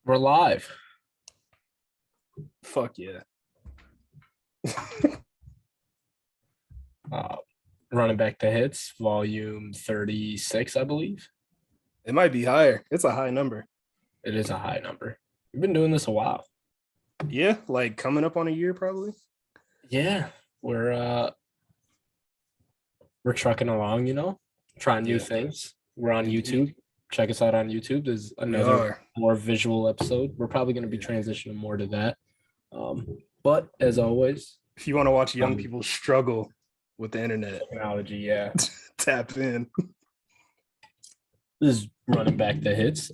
We're live. Fuck yeah. Uh, Running back the hits, volume 36, I believe. It might be higher. It's a high number. It is a high number. We've been doing this a while. Yeah, like coming up on a year probably. Yeah, we're trucking along, trying new things. We're on Indeed. YouTube. Check us out on YouTube. There's another more visual episode. We're probably going to be transitioning more to that. But as always, if you want to watch young people struggle with the internet, technology, yeah, tap in. This is Running Back the Hits.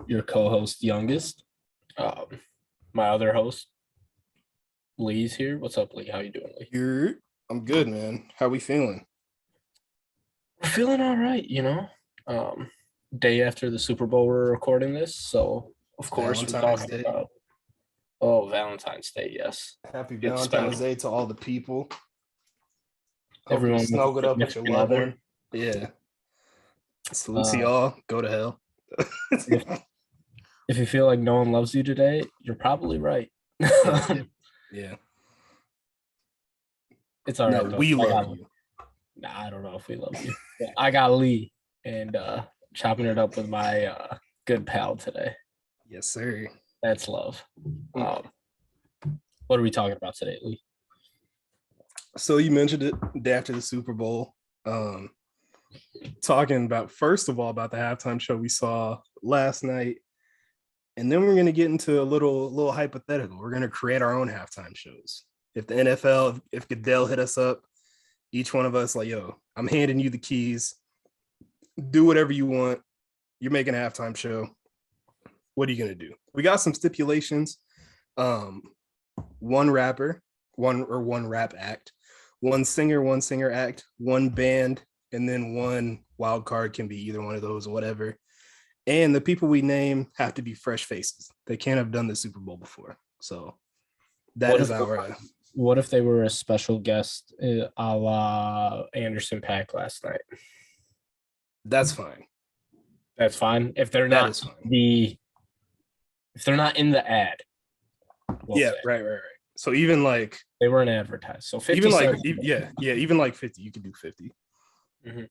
Your co-host, Youngest. My other host, Lee's here. What's up, Lee? How you doing, Lee? I'm good, man. How we feeling? We're feeling all right, day after the Super Bowl we're recording this, so of course we're talking about Valentine's Day. Yes, happy Valentine's Day to all the people. Everyone snuggled up with your loved one. Yeah, salute to y'all. Go to hell. If you feel like no one loves you today, you're probably right. Yeah. It's all right. No, we love you. Nah, I don't know if we love you. I got Lee and chopping it up with my good pal today. Yes, sir. That's love. What are we talking about today, Lee? So you mentioned it day after the Super Bowl. Talking about, first of all, about the halftime show we saw last night. And then we're going to get into a little hypothetical. We're going to create our own halftime shows. If the NFL, if Goodell hit us up, each one of us like, yo, I'm handing you the keys. Do whatever you want. You're making a halftime show. What are you going to do? We got some stipulations. One rapper, one rap act, one singer act, one band, and then one wild card can be either one of those or whatever. And the people we name have to be fresh faces. They can't have done the Super Bowl before. So that is our... What if they were a special guest a la Anderson .Paak last night? That's fine. That's fine. If they're not if they're not in the ad. Yeah, right. So even like they weren't advertised. So 50 even like even like 50, you could do 50. Mm-hmm.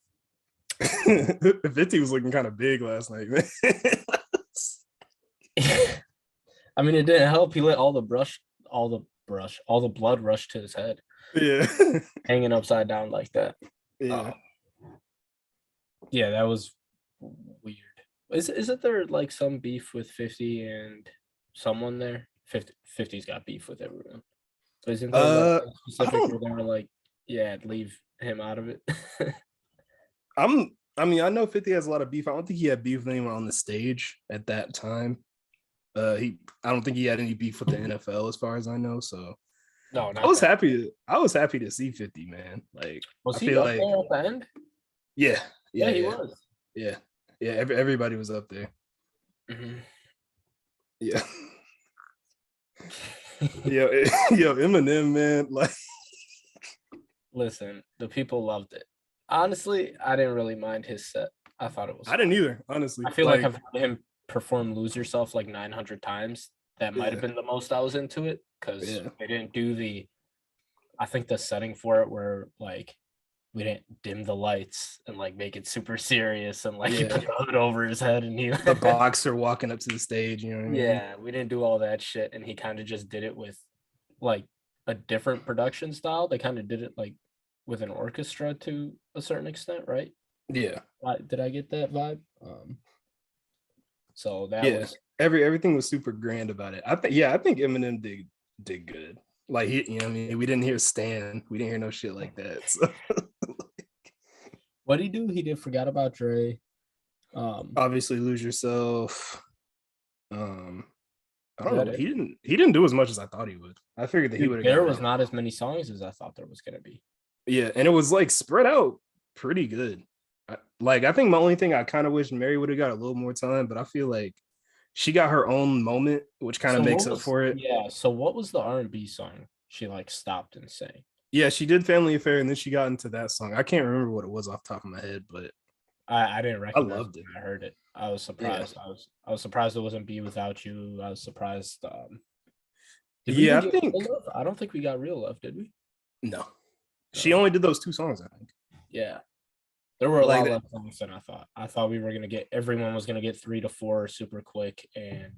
50 was looking kind of big last night, man. I mean, it didn't help. He let all the blood rush to his head. Yeah. Hanging upside down like that. Yeah. Yeah, that was weird. Isn't there like some beef with 50 and someone there? 50's got beef with everyone. So isn't there specific where they were like, yeah, leave him out of it? I know 50 has a lot of beef. I don't think he had beef with anyone on the stage at that time. I don't think he had any beef with the NFL as far as I know. So no, I was happy to see 50, man. Like, was he up there at the end? Yeah, he was. Yeah. Everybody was up there. Mm-hmm. Yeah. yo, Eminem, man. Like, listen, the people loved it. Honestly, I didn't really mind his set. I thought it was. I didn't either. Honestly, I feel like I've heard him perform "Lose Yourself" like 900 times. That might have been the most I was into it because they didn't do I think the setting for it where like we didn't dim the lights and like make it super serious and like he put the hood over his head and the boxer walking up to the stage. You know what I mean? Yeah, we didn't do all that shit, and he kind of just did it with like a different production style. They kind of did it like with an orchestra to a certain extent, right? Yeah. Did I get that vibe? So that was everything was super grand about it. I think Eminem did good. Like we didn't hear Stan. We didn't hear no shit like that. So. What'd he do? He forgot about Dre. Obviously Lose Yourself. I don't know. He didn't do as much as I thought he would. I figured that he would. There was not as many songs as I thought there was gonna be. Yeah, and it was like spread out pretty good. I think my only thing I kind of wish Mary would have got a little more time, but I feel like she got her own moment, which kind of makes up for it. Yeah. So what was the R&B song she like stopped and sang? Yeah, she did Family Affair, and then she got into that song. I can't remember what it was off the top of my head, but I didn't recognize I loved it. I heard it. I was surprised. I was surprised it wasn't Be Without You. I was surprised. Did we Yeah, even I get think Real Love? I don't think we got Real Love, did we? no. She No. only did those 2 songs, I think. Yeah. There were a Like lot less songs than I thought. I thought we were gonna get everyone was gonna get 3 to 4 super quick, and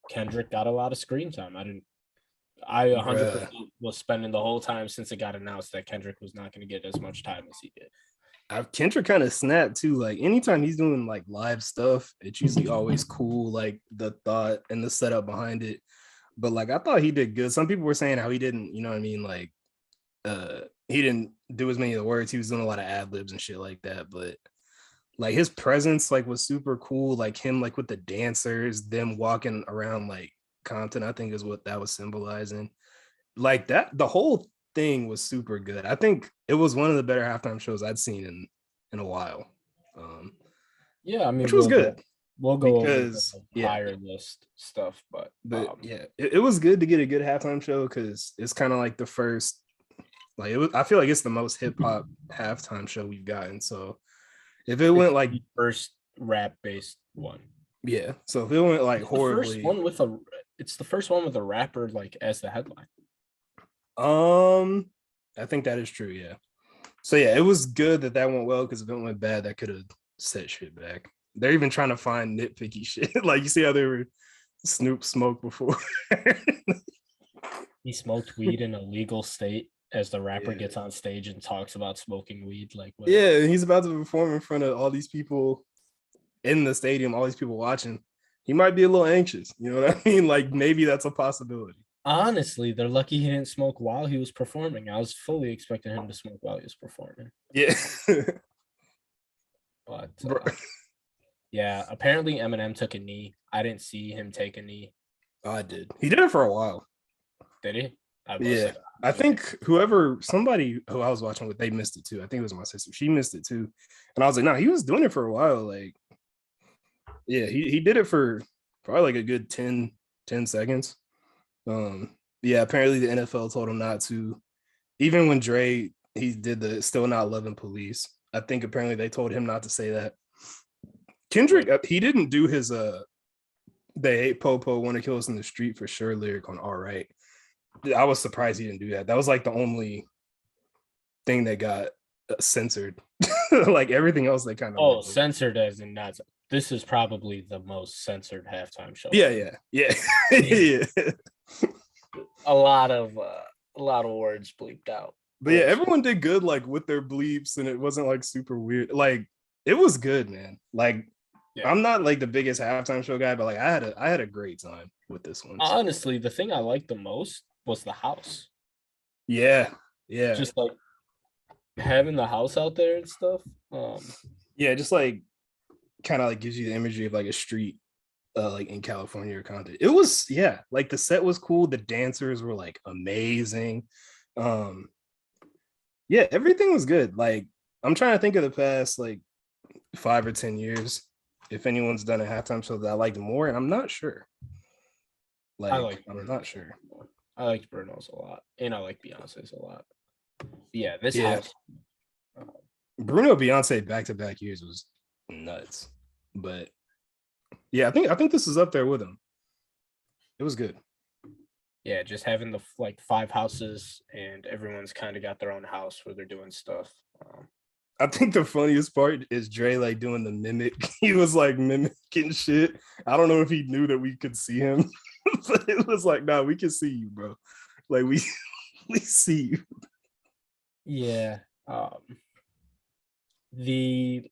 Kendrick got a lot of screen time. I 100% bruh, was spending the whole time since it got announced that Kendrick was not gonna get as much time as he did. Kendrick kind of snapped too. Like anytime he's doing like live stuff, it's usually always cool, like the thought and the setup behind it. But like I thought he did good. Some people were saying how he didn't, you know what I mean, like he didn't do as many of the words. He was doing a lot of ad libs and shit like that. But like his presence like was super cool. Like him like with the dancers, them walking around like Compton, I think is what that was symbolizing. Like that, the whole thing was super good. I think it was one of the better halftime shows I'd seen in a while. Yeah, I mean Which was good we'll go over the because higher list stuff, but yeah, it was good to get a good halftime show because it's kind of like the first, like it was, I feel like it's the most hip hop halftime show we've gotten. So if it went like the first rap based one. yeah, so if it went like It's the first horribly, one with it's the first one with a rapper like as the headline. I think that is true. Yeah. So yeah, it was good that went well because if it went bad, that could have set shit back. They're even trying to find nitpicky shit. Like you see how they were Snoop smoked before. He smoked weed in a legal state as the rapper gets on stage and talks about smoking weed. Like what? Yeah, he's about to perform in front of all these people in the stadium, all these people watching. He might be a little anxious. You know what I mean? Like maybe that's a possibility. Honestly, they're lucky he didn't smoke while he was performing. I was fully expecting him to smoke while he was performing. Yeah. But yeah, apparently Eminem took a knee. I didn't see him take a knee. Oh, I did. He did it for a while. Did he? Yeah. I think somebody who I was watching with, they missed it too. I think it was my sister. She missed it too. And I was like, no, he was doing it for a while. Like, yeah, he did it for probably like a good 10 seconds. Yeah, apparently the NFL told him not to. Even when Dre he did the still not loving police, I think apparently they told him not to say that. Kendrick, he didn't do his they hate Popo, want to kill us in the street for sure lyric on All Right. I was surprised he didn't do that. That was like the only thing that got censored. Like everything else they kind of censored as in not. This is probably the most censored halftime show. Yeah. Yeah. A lot of words bleeped out. But yeah, everyone did good like with their bleeps, and it wasn't like super weird. Like it was good, man. Like I'm not like the biggest halftime show guy, but like I had a great time with this one. Honestly, the thing I liked the most was the house. Yeah. Just like having the house out there and stuff. Yeah, just like kind of like gives you the imagery of like a street like in California or Compton. It was like the set was cool. The dancers were like amazing. Yeah, everything was good. Like I'm trying to think of the past like 5 or 10 years if anyone's done a halftime show that I liked more, and I'm not sure. I'm not sure. I liked Bruno's a lot, and I like Beyonce's a lot. Yeah, this house. Bruno Beyonce back-to-back years was nuts, but yeah, I think this is up there with him. It was good. Yeah, just having the like 5 houses and everyone's kind of got their own house where they're doing stuff. I think the funniest part is Dre like doing the mimic. He was like mimicking shit. I don't know if he knew that we could see him, but it was like, nah, we can see you, bro. Like we see you. Yeah. The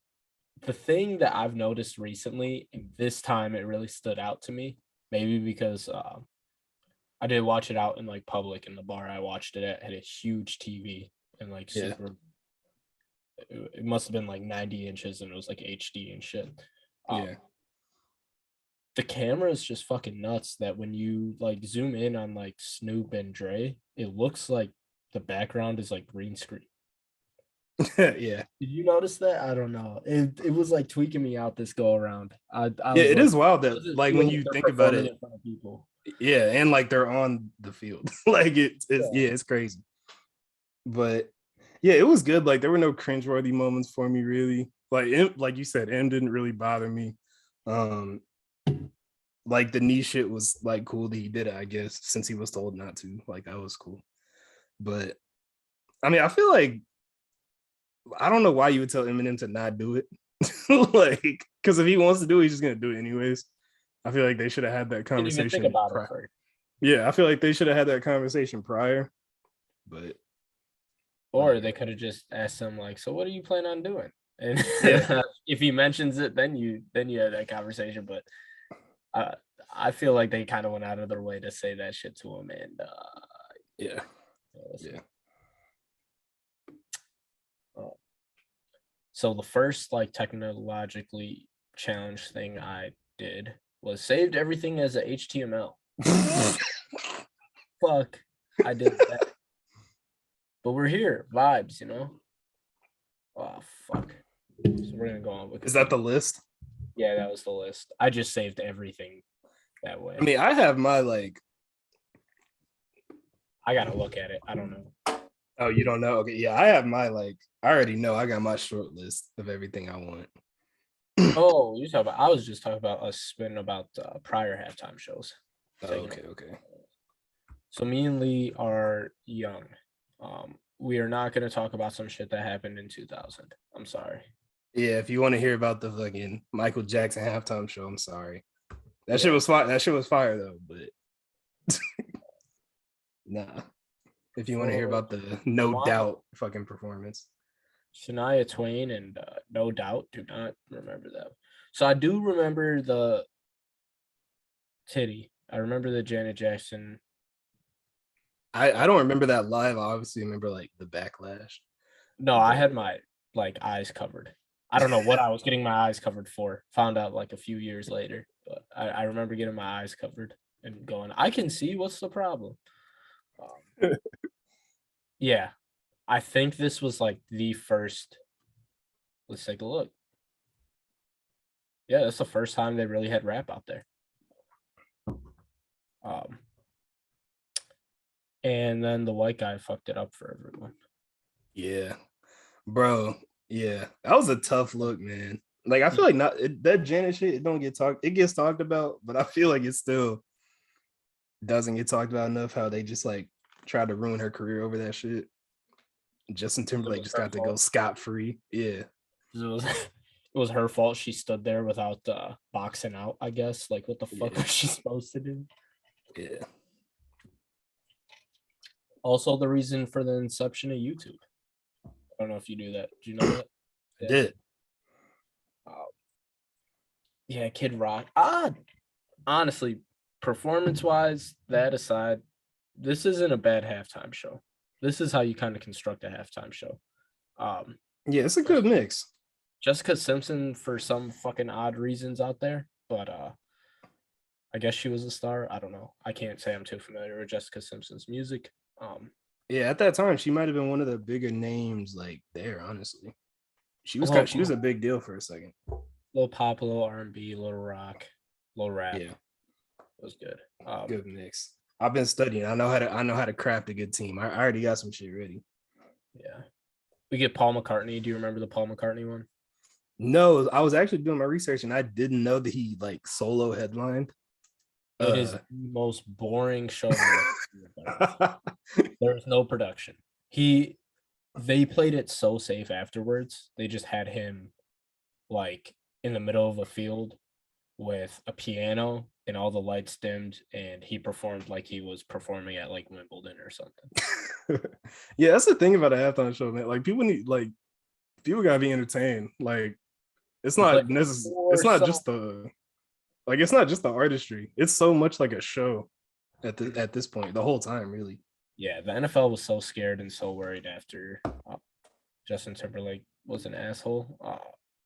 thing that I've noticed recently, and this time it really stood out to me, maybe because I did watch it out in like public in the bar I watched it at had a huge TV and like super. It must have been like 90 inches and it was like HD and shit. The camera is just fucking nuts that when you like zoom in on like Snoop and Dre, it looks like the background is like green screen. Yeah. Did you notice that? I don't know. It was like tweaking me out this go around. It is wild that like when you think about it, in front of people. Yeah, and like they're on the field. Like it's crazy. But yeah, it was good. Like there were no cringeworthy moments for me really. Like you said, M didn't really bother me. Um, like the knee shit was like cool that he did it, I guess, since he was told not to. Like that was cool. But I mean, I feel like I don't know why you would tell Eminem to not do it. Like, because if he wants to do it, he's just gonna do it anyways. I feel like they should have had that Didn't even think conversation about it prior. first. Yeah, I feel like they should have had that conversation prior. But or they could have just asked him like, "So what do you plan on doing?" And yeah, if he mentions it, then you have that conversation. But I feel like they kind of went out of their way to say that shit to him, and yeah. So the first like technologically challenged thing I did was saved everything as a HTML. Fuck, I did that. But we're here, vibes, you know. Oh fuck. So we're gonna go on with. Is that the list? Yeah, that was the list. I just saved everything that way. I mean, I have my like. I gotta look at it. I don't know. Oh, you don't know? Okay, yeah, I have my like. I already know. I got my short list of everything I want. Oh, you talking about? I was just talking about us spinning about prior halftime shows. Oh, okay. So me and Lee are young. We are not going to talk about some shit that happened in 2000. I'm sorry. Yeah, if you want to hear about the fucking Michael Jackson halftime show, I'm sorry. That shit was fire. That shit was fire though, but nah. If you want to hear about the No Doubt fucking performance. Shania Twain and No Doubt, do not remember that. So I do remember the titty. I remember the Janet Jackson. I don't remember that live. I obviously remember like the backlash. No, I had my like eyes covered. I don't know what I was getting my eyes covered for. Found out like a few years later, but I remember getting my eyes covered and going, I can see, what's the problem? Yeah, I think this was like the first. Let's take a look. Yeah, that's the first time they really had rap out there. And then the white guy fucked it up for everyone. Yeah, bro. Yeah, that was a tough look, man. Like I feel like that Janet shit. It don't get talked. It gets talked about, but I feel like it still doesn't get talked about enough. How they just like tried to ruin her career over that shit. Justin Timberlake just got to go scot free. Yeah, it was her fault. She stood there without boxing out. I guess. Like, what the fuck was she supposed to do? Yeah. Also, the reason for the inception of YouTube. I don't know if you knew that. Do you know that? I did. Yeah, Kid Rock. Honestly, performance-wise, that aside, this isn't a bad halftime show. This is how you kind of construct a halftime show. Yeah, it's a good mix. Jessica Simpson for some fucking odd reasons out there, but I guess she was a star. I don't know. I can't say I'm too familiar with Jessica Simpson's music. Yeah, at that time, she might have been one of the bigger names like there. Honestly, she was she was a big deal for a second. Little pop, a little R&B, a little rock, a little rap. Yeah, it was good. Good mix. I've been studying. I know how to craft a good team. I already got some shit ready. Yeah, we get Paul McCartney. Do you remember the Paul McCartney one? No, I was actually doing my research and I didn't know that he like solo headlined. It is the most boring show. There's no production. They played it so safe afterwards. They just had him like in the middle of a field with a piano and all the lights dimmed, and he performed like he was performing at like Wimbledon or something. Yeah, that's the thing about a halftime show, man. Like people gotta be entertained. Like it's not necessarily it's not just the artistry. It's so much like a show at this point, the whole time, really. Yeah, the NFL was so scared and so worried after Justin Timberlake was an asshole.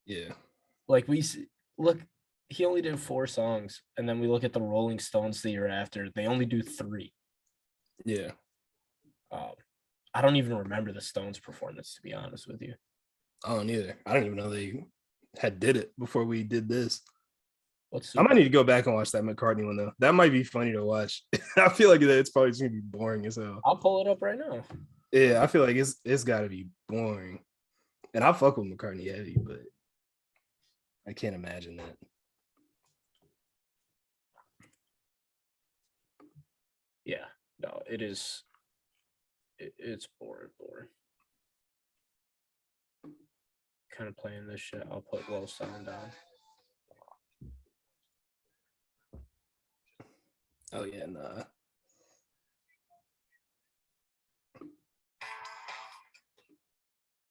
Yeah. Like look, he only did 4 songs, and then we look at the Rolling Stones the year after, they only do 3. Yeah. I don't even remember the Stones performance, to be honest with you. I don't either. I don't even know they had did it before we did this. I might need to go back and watch that McCartney one though. That might be funny to watch. I feel like it's probably just gonna be boring as hell. I'll pull it up right now. Yeah, I feel like it's gotta be boring. And I fuck with McCartney heavy, but I can't imagine that. it is. It's boring. Kind of playing this shit. I'll put low sound down. Oh yeah, nah.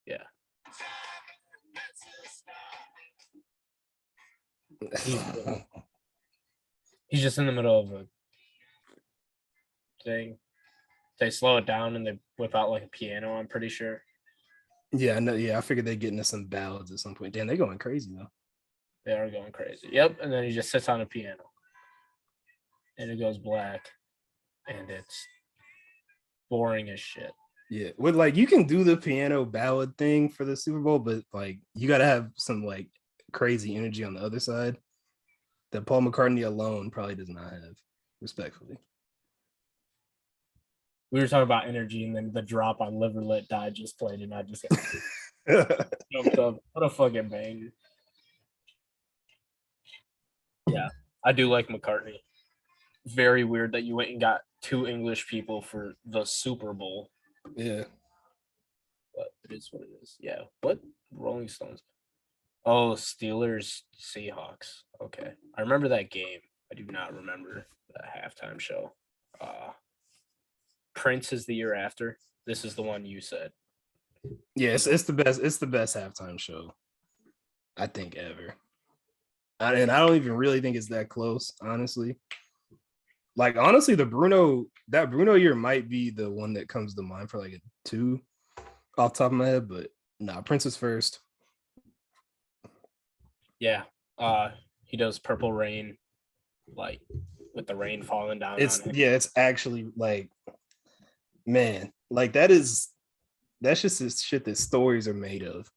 Yeah. He's just in the middle of a thing. They slow it down and they whip out like a piano, I'm pretty sure. Yeah, I know. Yeah, I figured they'd get into some ballads at some point. Damn, they're going crazy though. They are going crazy. Yep. And then he just sits on a piano. And it goes black. And it's boring as shit. Yeah. With like you can do the piano ballad thing for the Super Bowl, but like you gotta have some like crazy energy on the other side that Paul McCartney alone probably does not have, respectfully. We were talking about energy, and then the drop on Liver Lit Die just played, and I just jumped up. What a fucking banger. Yeah, I do like McCartney. Very weird that you went and got 2 English people for the Super Bowl. Yeah. But it is what it is. Yeah. What? Rolling Stones. Oh, Steelers, Seahawks. Okay. I remember that game. I do not remember the halftime show. Prince is the year after. This is the one you said. Yeah, it's the best. It's the best halftime show, I think, ever. And I don't even really think it's that close, honestly. Like, honestly, that Bruno year might be the one that comes to mind for like a 2 off the top of my head, but nah, Prince is first. Yeah. He does Purple Rain, like with the rain falling down on him. Yeah, it's actually like, man, like that's just this shit that stories are made of.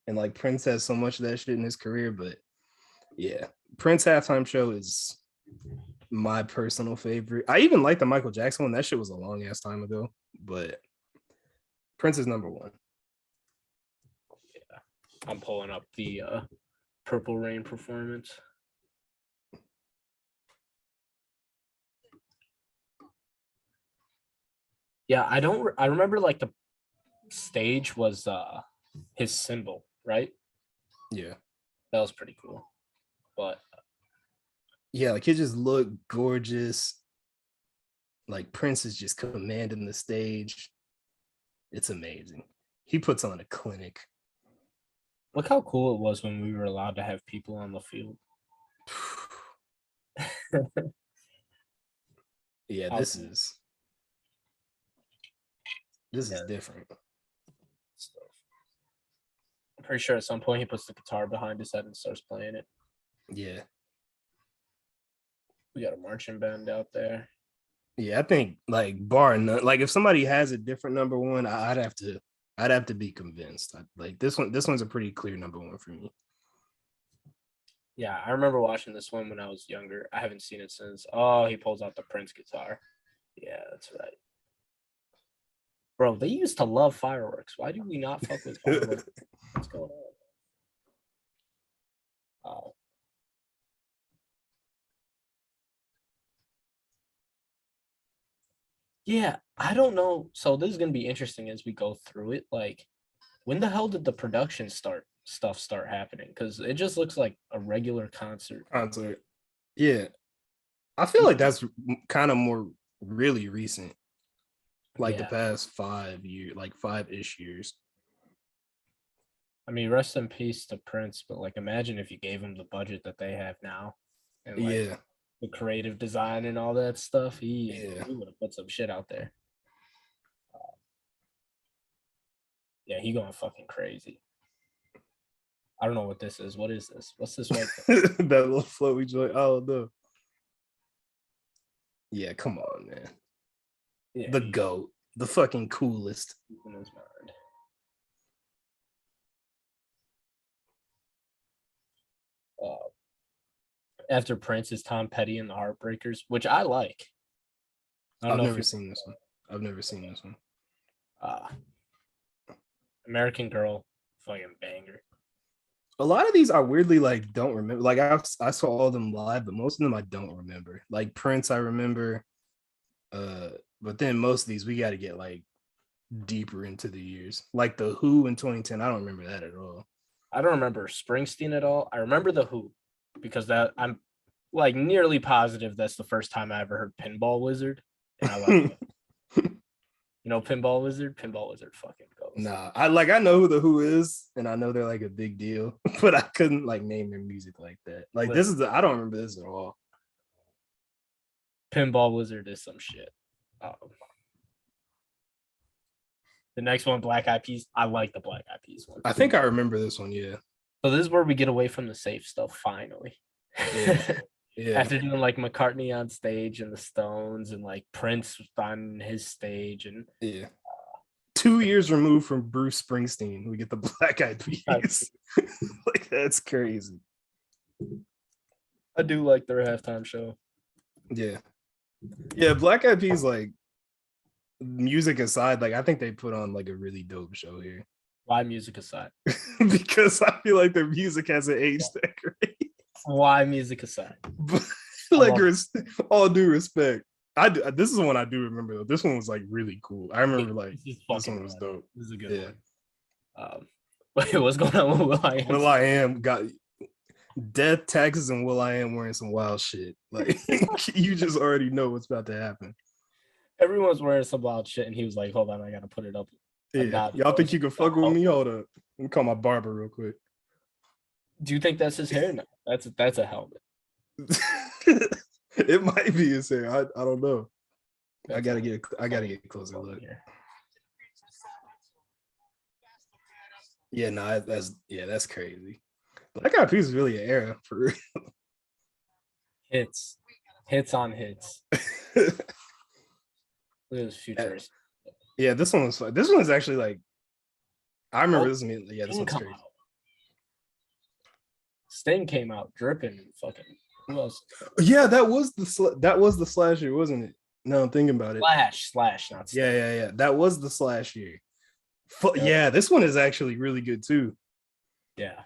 And like Prince has so much of that shit in his career, but yeah, Prince halftime show is my personal favorite. I even like the Michael Jackson one. That shit was a long ass time ago, but Prince is number 1. Yeah, I'm pulling up the Purple Rain performance. Yeah, I remember like the stage was his symbol, right? Yeah. That was pretty cool. But yeah, like it just looked gorgeous. Like Prince is just commanding the stage. It's amazing. He puts on a clinic. Look how cool it was when we were allowed to have people on the field. Yeah, this is different. I'm pretty sure at some point he puts the guitar behind his head and starts playing it. Yeah. We got a marching band out there. Yeah, I think like bar none, like if somebody has a different number 1, I'd have to be convinced. Like this one's a pretty clear number 1 for me. Yeah, I remember watching this one when I was younger. I haven't seen it since. Oh, he pulls out the Prince guitar. Yeah, that's right. Bro, they used to love fireworks. Why do we not fuck with fireworks? What's going on? Oh. Yeah, I don't know. So this is gonna be interesting as we go through it. Like, when the hell did the production stuff start happening? Because it just looks like a regular concert. Yeah. I feel like that's kind of more really recent. Like the past 5 years, like 5-ish years. I mean, rest in peace to Prince, but like imagine if you gave him the budget that they have now and like the creative design and all that stuff, he would have put some shit out there. Yeah, he going fucking crazy. I don't know what this is. What is this? What's this right that little flowy joint? Oh no. Yeah, come on, man. Yeah, the GOAT, the fucking coolest. In his mind. After Prince is Tom Petty and the Heartbreakers, which I like. I've never seen this one. American Girl, fucking banger. A lot of these I weirdly like don't remember. Like I saw all of them live, but most of them I don't remember. Like Prince, I remember. But then most of these we got to get like deeper into the years, like the Who in 2010. I don't remember that at all. I don't remember Springsteen at all. I remember the Who because that I'm like nearly positive that's the first time I ever heard Pinball Wizard, and I like it. You know Pinball Wizard? Pinball Wizard fucking goes. Nah, I know who the Who is, and I know they're like a big deal, but I couldn't like name their music like that. Like I don't remember this at all. Pinball Wizard is some shit. The next one, Black Eyed Peas. I like the Black Eyed Peas one. I think I remember this one. Yeah. So this is where we get away from the safe stuff finally. Yeah. Yeah. After doing like McCartney on stage and the Stones and like Prince on his stage and 2 years removed from Bruce Springsteen, we get the Black Eyed Peas. Like that's crazy. I do like their halftime show. Yeah. Yeah, Black Eyed Peas, like music aside, like I think they put on like a really dope show here. Why music aside? Because I feel like their music hasn't aged that great. Why music aside? Like all due respect. This is one I do remember though. This one was like really cool. I remember like this one was dope. This is a good one. Wait, what's going on with will.i.am? will.i.am got Death, Taxes, and will.i.am wearing some wild shit. Like you just already know what's about to happen. Everyone's wearing some wild shit, and he was like, "Hold on, I gotta put it up." Yeah, y'all think you can fuck with me? Hold up, let me call my barber real quick. Do you think that's his hair? No, that's a helmet. It might be his hair. I don't know. I gotta get a closer look. Yeah, no, that's crazy. Black Eyed Peas is really an era for real. Hits on hits. Look at this futurist. Yeah, this one was actually like, I remember this one. Yeah, this one's crazy. Sting came out dripping fucking. Who else? Yeah, that was the Slash year, wasn't it? No, I'm thinking about it. Slash, not Sting. Yeah. That was the Slash year. Yeah, this one is actually really good too. Yeah.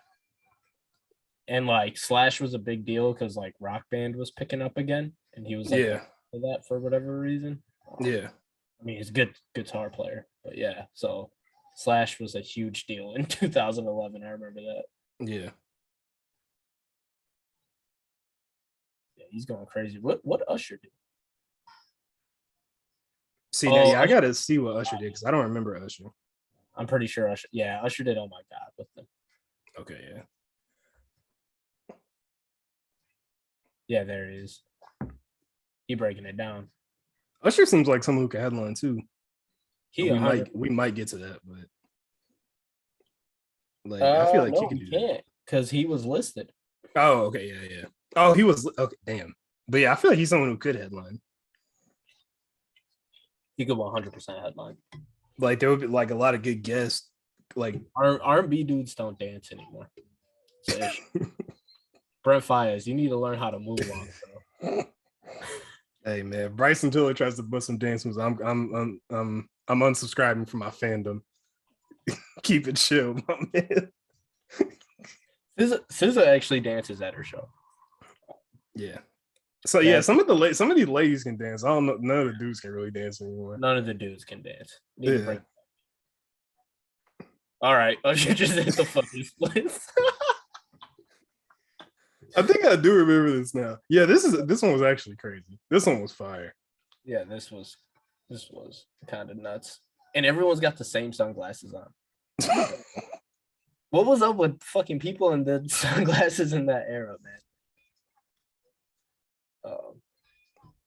And like Slash was a big deal because like Rock Band was picking up again, and he was like for that for whatever reason. Yeah. I mean, he's a good guitar player, but yeah. So Slash was a huge deal in 2011. I remember that. Yeah. Yeah, he's going crazy. What Usher did? See, I gotta see what Usher did because I don't remember Usher. I'm pretty sure Usher. Yeah, Usher did. Oh my God, with them. Okay, yeah. Yeah, there it is. He breaking it down. Usher seems like someone who can headline too. We might get to that, but like I feel like no, he can do that because he was listed. Oh, okay, yeah. Oh, he was okay. Damn, but yeah, I feel like he's someone who could headline. He could 100% headline. Like there would be like a lot of good guests. Like R&B dudes don't dance anymore. Brent Fayez, you need to learn how to move on, bro. Hey man, Bryson Tiller tries to bust some dance moves. I'm unsubscribing from my fandom. Keep it chill, my man. SZA actually dances at her show. Yeah. So yeah, some of these ladies can dance. I don't know. None of the dudes can really dance anymore. None of the dudes can dance. All right, Usher just hit the fucking splits. I think I do remember this now. Yeah, this one was actually crazy. This one was fire. Yeah, this was kind of nuts. And everyone's got the same sunglasses on. What was up with fucking people in the sunglasses in that era, man?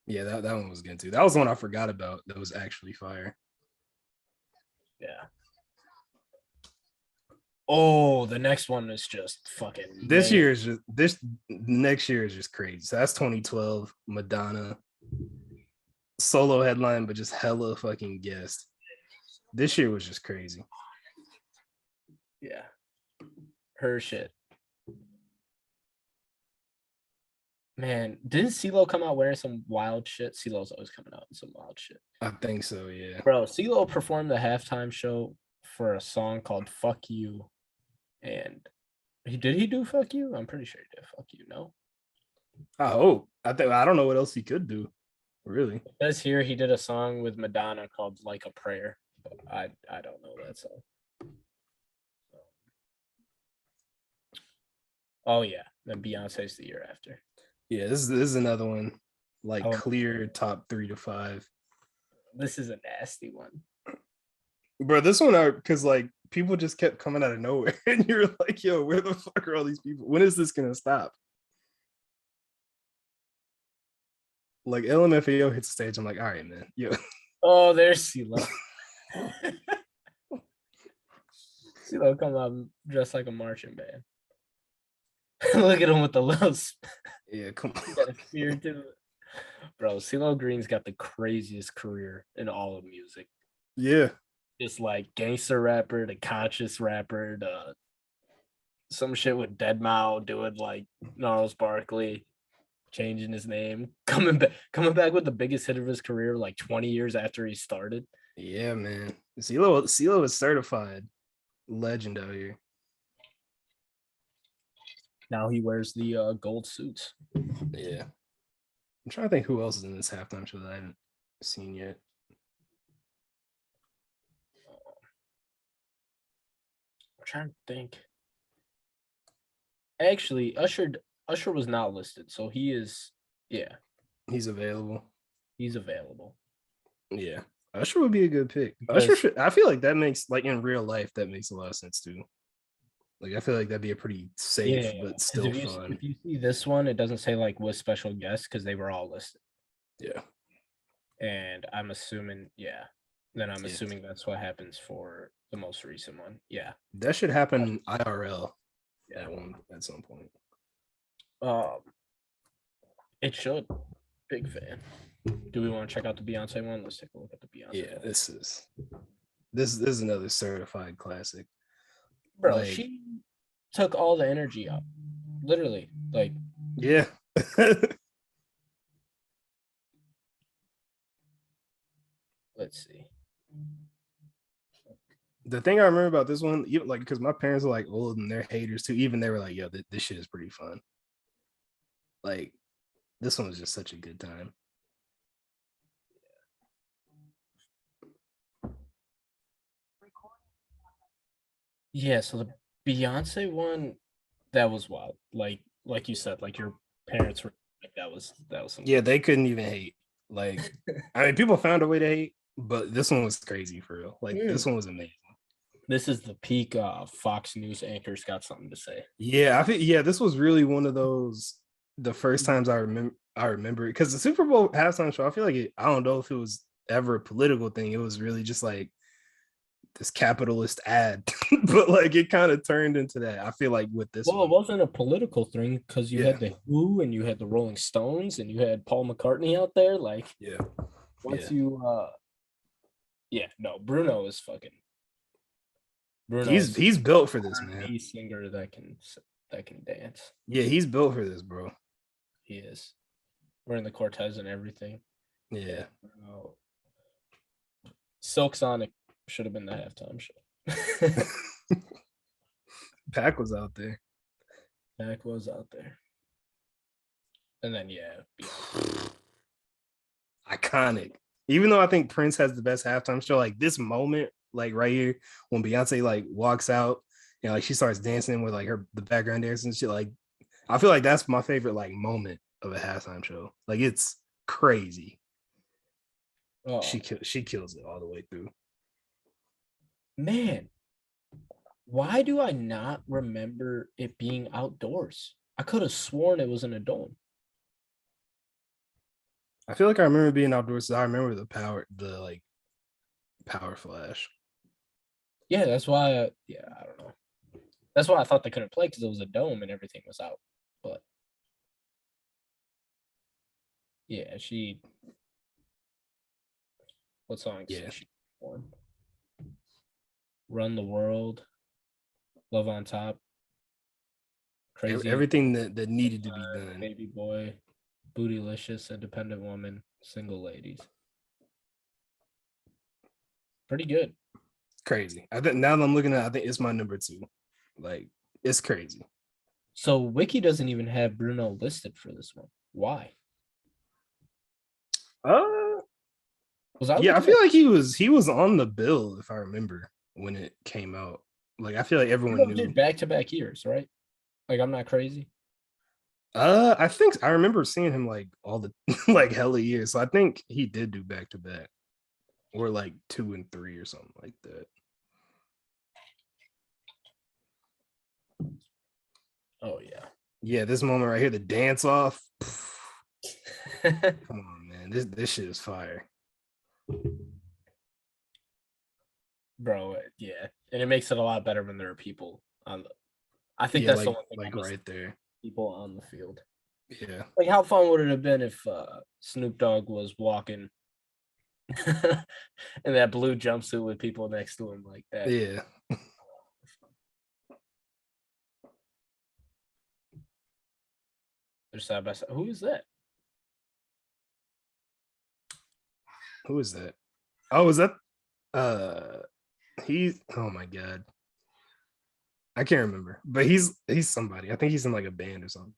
Yeah, that one was good too. That was the one I forgot about. That was actually fire. Yeah. Oh, the next one is just fucking. Next year is just crazy. So that's 2012. Madonna solo headline, but just hella fucking guest. This year was just crazy. Yeah, her shit. Man, didn't CeeLo come out wearing some wild shit? CeeLo's always coming out in some wild shit. I think so, yeah. Bro, CeeLo performed the halftime show for a song called Fuck You. And did he do Fuck You? I'm pretty sure he did Fuck You, no? I hope. I don't know what else he could do. Really? It says here he did a song with Madonna called "Like a Prayer," but I don't know that song. Oh yeah, then Beyonce's the year after. Yeah, this is another one, like Oh, clear top 3 to 5. this is a nasty one. Bro, this one are because like people just kept coming out of nowhere, and you're like, yo, where the fuck are all these people? When is this gonna stop? Like LMFAO hits the stage, I'm like, all right, man, yo. Oh, there's CeeLo. CeeLo come out dressed like a marching band. Look at him with the little. Yeah, come on. Got a spear to it. Bro, CeeLo Green's got the craziest career in all of music. Yeah. Just like gangster rapper to conscious rapper to some shit with Deadmau5 doing like Gnarls Barkley, changing his name, coming back with the biggest hit of his career like 20 years after he started. Yeah, man. CeeLo is certified legend out here. Now he wears the gold suits. Yeah. I'm trying to think who else is in this halftime show that I haven't seen yet. I'm trying to think. Actually, Usher was not listed, so he is. Yeah, He's available. he's available. Yeah, Usher would be a good pick. Because, Usher should. I feel like that makes like in real life that makes a lot of sense too. Like I feel like that'd be a pretty safe but still fun. If you see this one, it doesn't say like with special guests because they were all listed. Yeah, and I'm assuming, yeah. Then I'm assuming that's what happens for the most recent one. Yeah, that should happen IRL. Yeah, at some point. It should. Big fan. Do we want to check out the Beyonce one? Let's take a look at the Beyonce. Yeah, one. this is another certified classic. Bro, like, she took all the energy out. Literally, like. Yeah. Let's see. The thing I remember about this one, even like because my parents are like old and they're haters too. Even they were like, "Yo, this shit is pretty fun." Like, this one was just such a good time. Yeah, so the Beyonce one, that was wild. Like you said, like your parents were like that was something. Yeah, they couldn't even hate. Like, I mean, people found a way to hate, but this one was crazy for real. Like, this one was amazing. This is the peak Fox News anchors got something to say. Yeah, I think this was really one of those the first times I remember because the Super Bowl halftime show, I feel like I don't know if it was ever a political thing. It was really just like this capitalist ad, but like it kind of turned into that. I feel like with this, it wasn't a political thing because you had the Who and you had the Rolling Stones and you had Paul McCartney out there. Like, Bruno is fucking. He's built for this, man. He's a singer that can dance. Yeah, he's built for this, bro. He is. Wearing the Cortez and everything. Yeah. Silk Sonic should have been the halftime show. Pac was out there. And then iconic. Even though I think Prince has the best halftime show, like this moment, like right here, when Beyonce like walks out, like she starts dancing with like the background dancers and shit. Like, I feel like that's my favorite like moment of a halftime show. Like, it's crazy. She kills it all the way through. Man, why do I not remember it being outdoors? I could have sworn it was in a dome. I feel like I remember being outdoors. So I remember the power flash. Yeah, that's why. I don't know. That's why I thought they couldn't play because it was a dome and everything was out. But yeah, what song? Yeah. She won? Run the World, Love on Top, Crazy. Everything that needed to be done. Baby Boy, Bootylicious, Independent Woman, Single Ladies. Pretty good. Crazy. I think now that I'm looking at it, I think it's my number 2. Like, it's crazy. So Wiki doesn't even have Bruno listed for this one. Why? Uh, Was I yeah, I looking feel at? like he was on the bill if I remember when it came out. Like I feel like everyone Bruno knew. did back-to-back years, right? Like I'm not crazy. I think I remember seeing him like all the like hella years. So I think he did do back to back or like 2 and 3 or something like that. Oh yeah. Yeah, this moment right here, the dance off. Come on, man. This shit is fire. Bro, yeah. And it makes it a lot better when there are people on the I think Yeah, that's the like one thing I like miss right there. people on the field. Yeah. Like how fun would it have been if Snoop Dogg was walking in that blue jumpsuit with people next to him like that? Yeah. They're side by side. Who is that? Who is that? Oh, is that he's oh my god. I can't remember, but he's somebody. I think he's in like a band or something.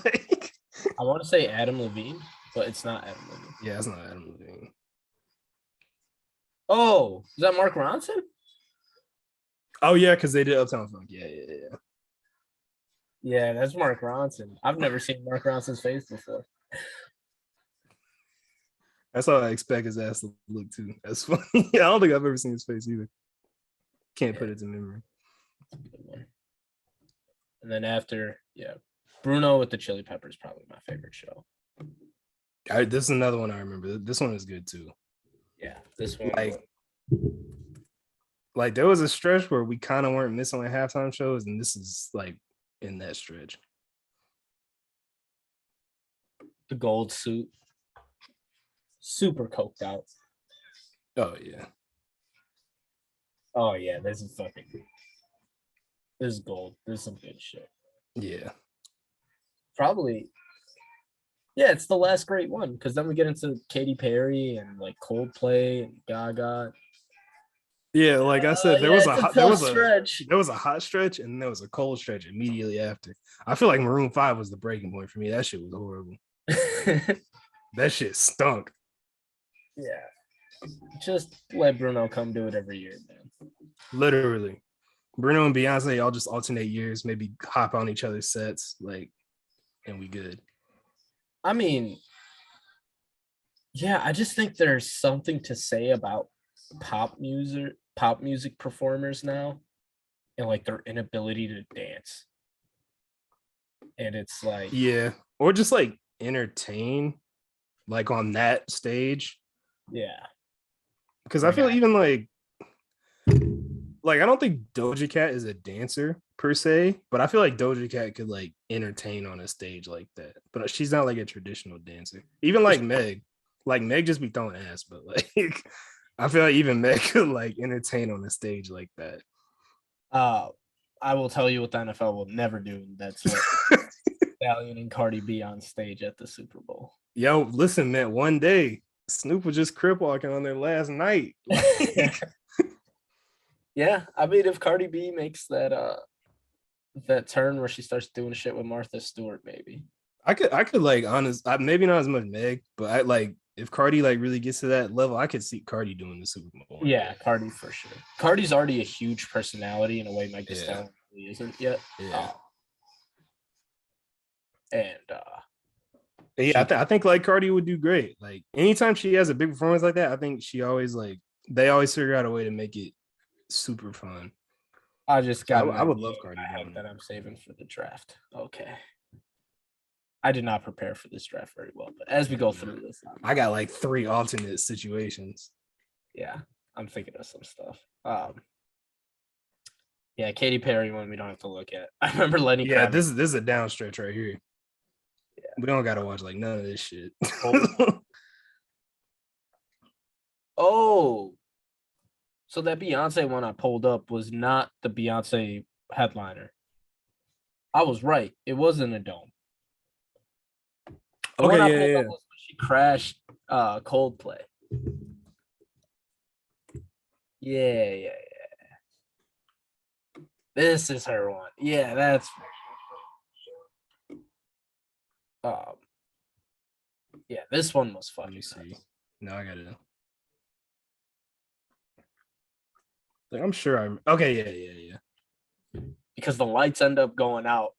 Like, I want to say Adam Levine, but it's not Adam Levine. yeah, that's not Adam Levine. Oh, is that Mark Ronson? Oh yeah, because they did Uptown Funk. Yeah. Yeah, that's Mark Ronson. I've never seen Mark Ronson's face before. That's how I expect his ass to look too. That's funny. I don't think I've ever seen his face either. Can't put it to memory. And then after, yeah, Bruno with the Chili Peppers, probably my favorite show. This is another one I remember. This one is good too. Yeah, this one. Like there was a stretch where we kind of weren't missing like halftime shows, and this is like in that stretch. The gold suit, super coked out. Oh yeah. Oh yeah, this is fucking. This is gold. This is some good shit. Yeah. Probably. Yeah, it's the last great one because then we get into Katy Perry and like Coldplay and Gaga. Yeah, like I said, It's a tough stretch. there was a hot stretch and there was a cold stretch immediately after. I feel like Maroon 5 was the breaking point for me. That shit was horrible. That shit stunk. Yeah. Just let Bruno come do it every year, man. Literally. Bruno and Beyonce all just alternate years, maybe hop on each other's sets, like, and we good. I mean, yeah, I just think there's something to say about pop music performers now and like their inability to dance. And it's like, Yeah. Or just like entertain like on that stage. yeah. Because I feel even like I don't think Doja Cat is a dancer per se, but I feel like Doja Cat could like entertain on a stage like that. But she's not like a traditional dancer. Even like Meg just be throwing ass, but like I feel like even Meg could like entertain on a stage like that. I will tell you what the NFL will never do. That's what Stallion and Cardi B on stage at the Super Bowl. Yo, listen, man, one day Snoop was just crip walking on there last night. Yeah, I mean, if Cardi B makes that turn where she starts doing shit with Martha Stewart, maybe I could like maybe not as much Meg, but I like if Cardi like really gets to that level, I could see Cardi doing the Super Bowl. Yeah, Cardi for sure. Cardi's already a huge personality in a way Mike Stallion really isn't yet. Yeah. I think like Cardi would do great. Like anytime she has a big performance like that, I think she always like they always figure out a way to make it super fun. I just got. I would love Cardi that I'm saving for the draft. Okay. I did not prepare for this draft very well, but as we go through this, I got like 3 alternate situations. Yeah, I'm thinking of some stuff. Yeah, Katy Perry one we don't have to look at. I remember Lenny. Yeah, Kravitz. this is a down stretch right here. Yeah. We don't gotta watch like none of this shit. Oh, so that Beyonce one I pulled up was not the Beyonce headliner. I was right. It wasn't a dome. The one I pulled up was when she crashed Coldplay. Yeah. This is her one. Yeah, that's Yeah, this one was Let fucking me see. nuts. No, I gotta. Like, I'm sure I'm okay. Yeah. Because the lights end up going out,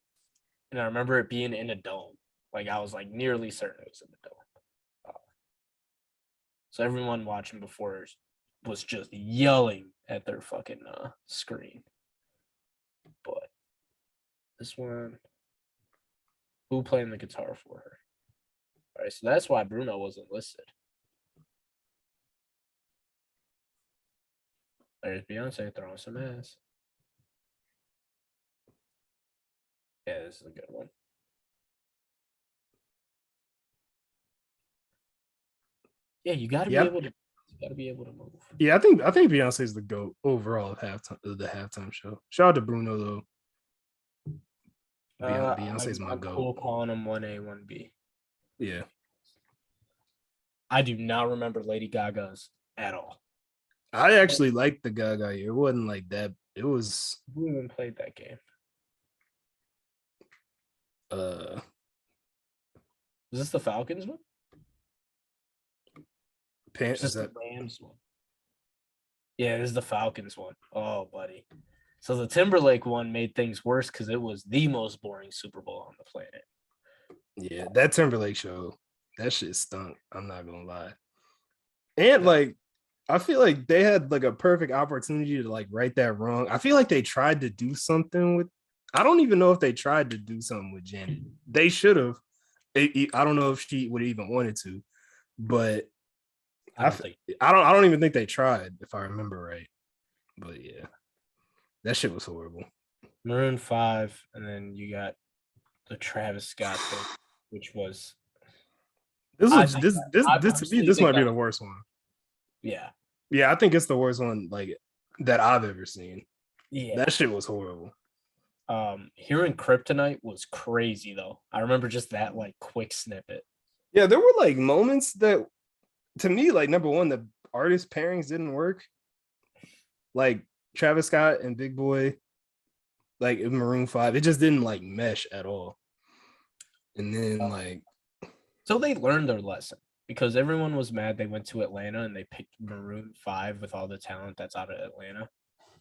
and I remember it being in a dome. Like I was like nearly certain it was in the dome. So everyone watching before was just yelling at their fucking screen. But this one, who playing the guitar for her? All right, so that's why Bruno wasn't listed. There's Beyonce throwing some ass. Yeah, this is a good one. Yeah, you got to be able to. You got to be able to move. Yeah, I think Beyonce is the GOAT overall of the halftime show. Shout out to Bruno though. Beyonce's my I'm GOAT. cool calling them 1A, 1B. Yeah. I do not remember Lady Gaga's at all. I actually liked the Gaga year. It wasn't like that. It was. Who even played that game? Is this the Falcons one? Is this that the Rams one? Yeah, this is the Falcons one. Oh, buddy. So the Timberlake one made things worse because it was the most boring Super Bowl on the planet. Yeah, that Timberlake show, that shit stunk. I'm not gonna lie. And like, I feel like they had like a perfect opportunity to like right that wrong. I feel like they tried to do something with. I don't even know if they tried to do something with Janet. They should have. I don't know if she would even wanted to, but I don't even think they tried, if I remember right. But yeah, that shit was horrible. Maroon 5, and then you got the Travis Scott thing, which was this to me, this might be the worst one. Yeah. Yeah, I think it's the worst one like that I've ever seen. Yeah. That shit was horrible. Hearing Kryptonite was crazy though. I remember just that like quick snippet. Yeah, there were like moments that to me, like number one, the artist pairings didn't work. Like Travis Scott and Big Boy, like in Maroon 5, it just didn't like mesh at all. And then like so they learned their lesson because everyone was mad they went to Atlanta and they picked Maroon 5 with all the talent that's out of Atlanta.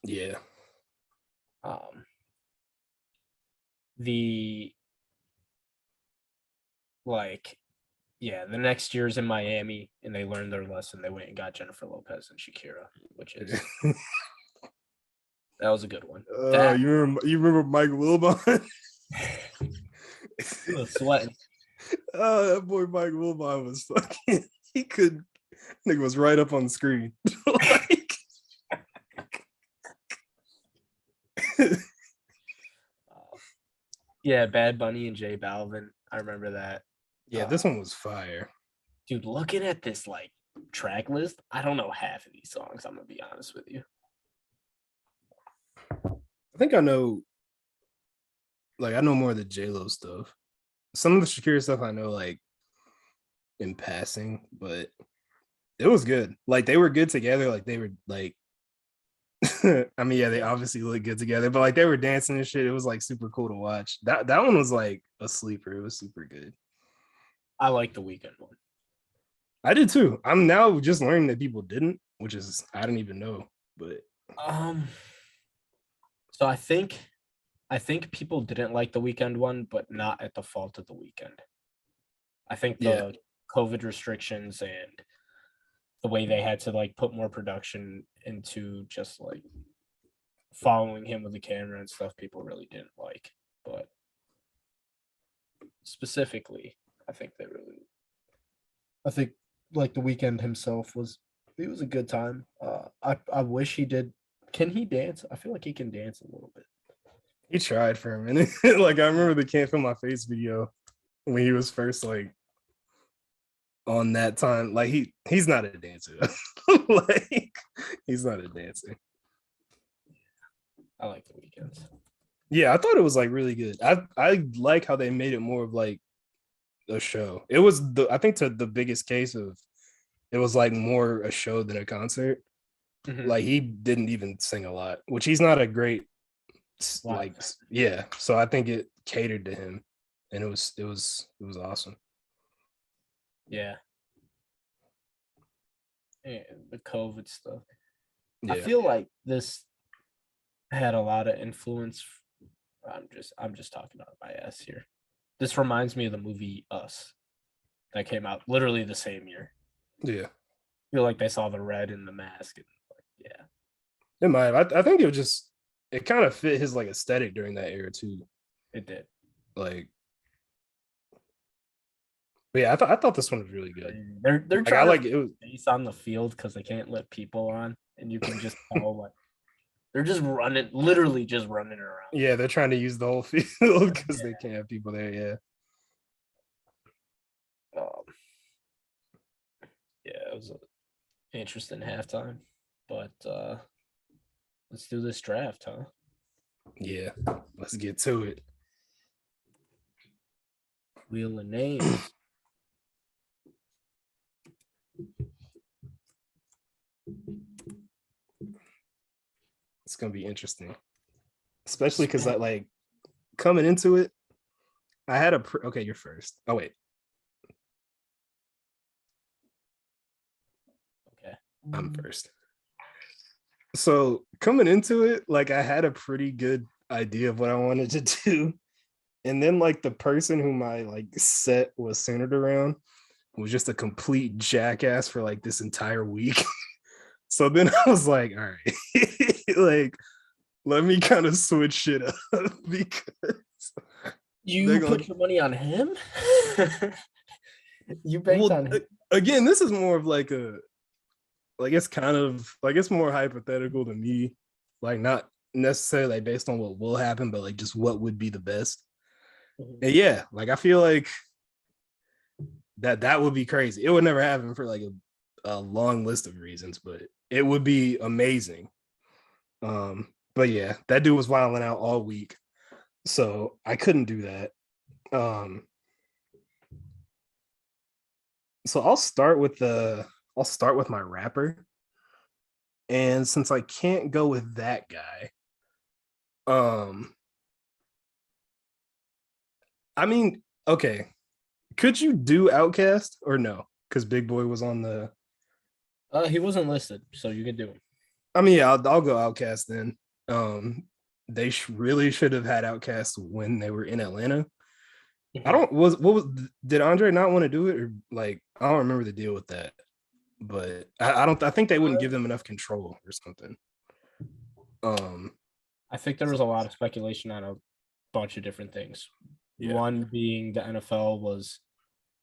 Yeah. The like yeah, the next year's in Miami and they learned their lesson. They went and got Jennifer Lopez and Shakira, which is that was a good one. You remember Mike Wilbon? He was sweating. Oh, that boy Mike Wilbon was fucking. He could. Nigga was right up on the screen. Like, yeah, Bad Bunny and J Balvin. I remember that. Yeah, this one was fire. Dude, looking at this like track list, I don't know half of these songs. I'm gonna be honest with you. I think I know. Like I know more of the J-Lo stuff. Some of the Shakira stuff I know like in passing, but it was good. Like they were good together. Like they were like I mean, yeah, they obviously look good together, but like they were dancing and shit. It was like super cool to watch. That one was like a sleeper. It was super good. I like the Weeknd one. I did too. I'm now just learning that people didn't, which is I didn't even know. But so I think people didn't like the Weeknd one, but not at the fault of the Weeknd. I think the COVID restrictions and the way they had to like put more production into just like following him with the camera and stuff, people really didn't like. But specifically, I think like the Weeknd himself was a good time. I wish he did. Can he dance? I feel like he can dance a little bit. He tried for a minute. Like I remember the Can't Feel My Face video when he was first like on that time. Like he's not a dancer. Like he's not a dancer. I like the Weeknd. Yeah, I thought it was like really good. I like how they made it more of like a show. It was I think to the biggest case of it was like more a show than a concert. Mm-hmm. Like he didn't even sing a lot, which he's not a great like yeah. So I think it catered to him, and it was awesome. Yeah. Yeah, the COVID stuff. I Yeah. feel like this had a lot of influence. I'm just talking out of my ass here. This reminds me of the movie Us that came out literally the same year. Yeah. I feel like they saw the red in the mask and like, yeah, It might. I think it kind of fit his like aesthetic during that era too. it did. Like, but yeah, I thought this one was really good. They're Like I trying to like it was face on the field because they can't let people on, and you can just tell like they're just running, literally just running around. yeah, they're trying to use the whole field because Yeah. they can't have people there. Yeah. Um, yeah, it was an interesting halftime, but let's do this draft, huh? Yeah. Let's get to it. Wheel of names. It's gonna be interesting, especially because I like coming into it. I had okay. You're first. Oh wait, Okay. I'm first. So coming into it, like I had a pretty good idea of what I wanted to do, and then like the person who my like set was centered around was just a complete jackass for like this entire week. So then I was like, all right, like let me kind of switch shit up because You they're gonna. put your money on him? You banked Well, on him? again, this is more of like a like it's kind of like it's more hypothetical to me, like not necessarily like based on what will happen, but like just what would be the best. And yeah, like I feel like that would be crazy. It would never happen for like a long list of reasons, but it would be amazing. But yeah, that dude was wilding out all week, so I couldn't do that. So I'll start with my rapper, and since I can't go with that guy, um, I mean, okay, could you do Outcast or no? Because Big Boy was on the. He wasn't listed, so you can do him. I mean, yeah, I'll go Outcast then. They really should have had Outcast when they were in Atlanta. I don't was what was did Andre not want to do it or like I don't remember the deal with that, but I don't I think they wouldn't give them enough control or something. I think there was a lot of speculation on a bunch of different things. Yeah. One being the NFL was,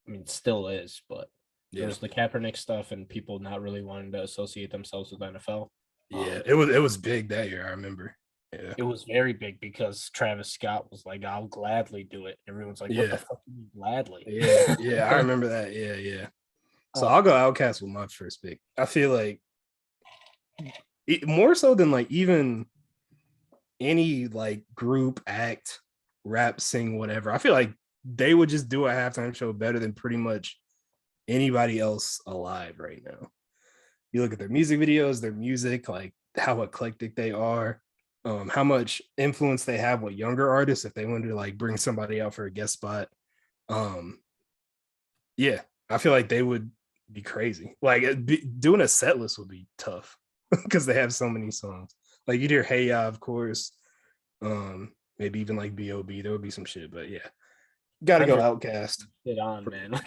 I mean, still is, but Yeah. there was the Kaepernick stuff and people not really wanting to associate themselves with NFL. Yeah, it was big that year. I remember. Yeah, It was very big because Travis Scott was like, "I'll gladly do it." Everyone's like, "What the fuck do you mean gladly?" yeah, I remember that. Yeah. So I'll go Outcast with my first pick. I feel like more so than like even any like group act, rap, sing, whatever. I feel like they would just do a halftime show better than pretty much anybody else alive right now. You look at their music videos, their music, like how eclectic they are, how much influence they have with younger artists if they wanted to like bring somebody out for a guest spot. Yeah, I feel like they would be crazy. Like doing a set list would be tough because they have so many songs. Like you'd hear Hey Ya, of course. Maybe even like B.O.B. There would be some shit, but yeah, gotta go Outcast. Get on, man.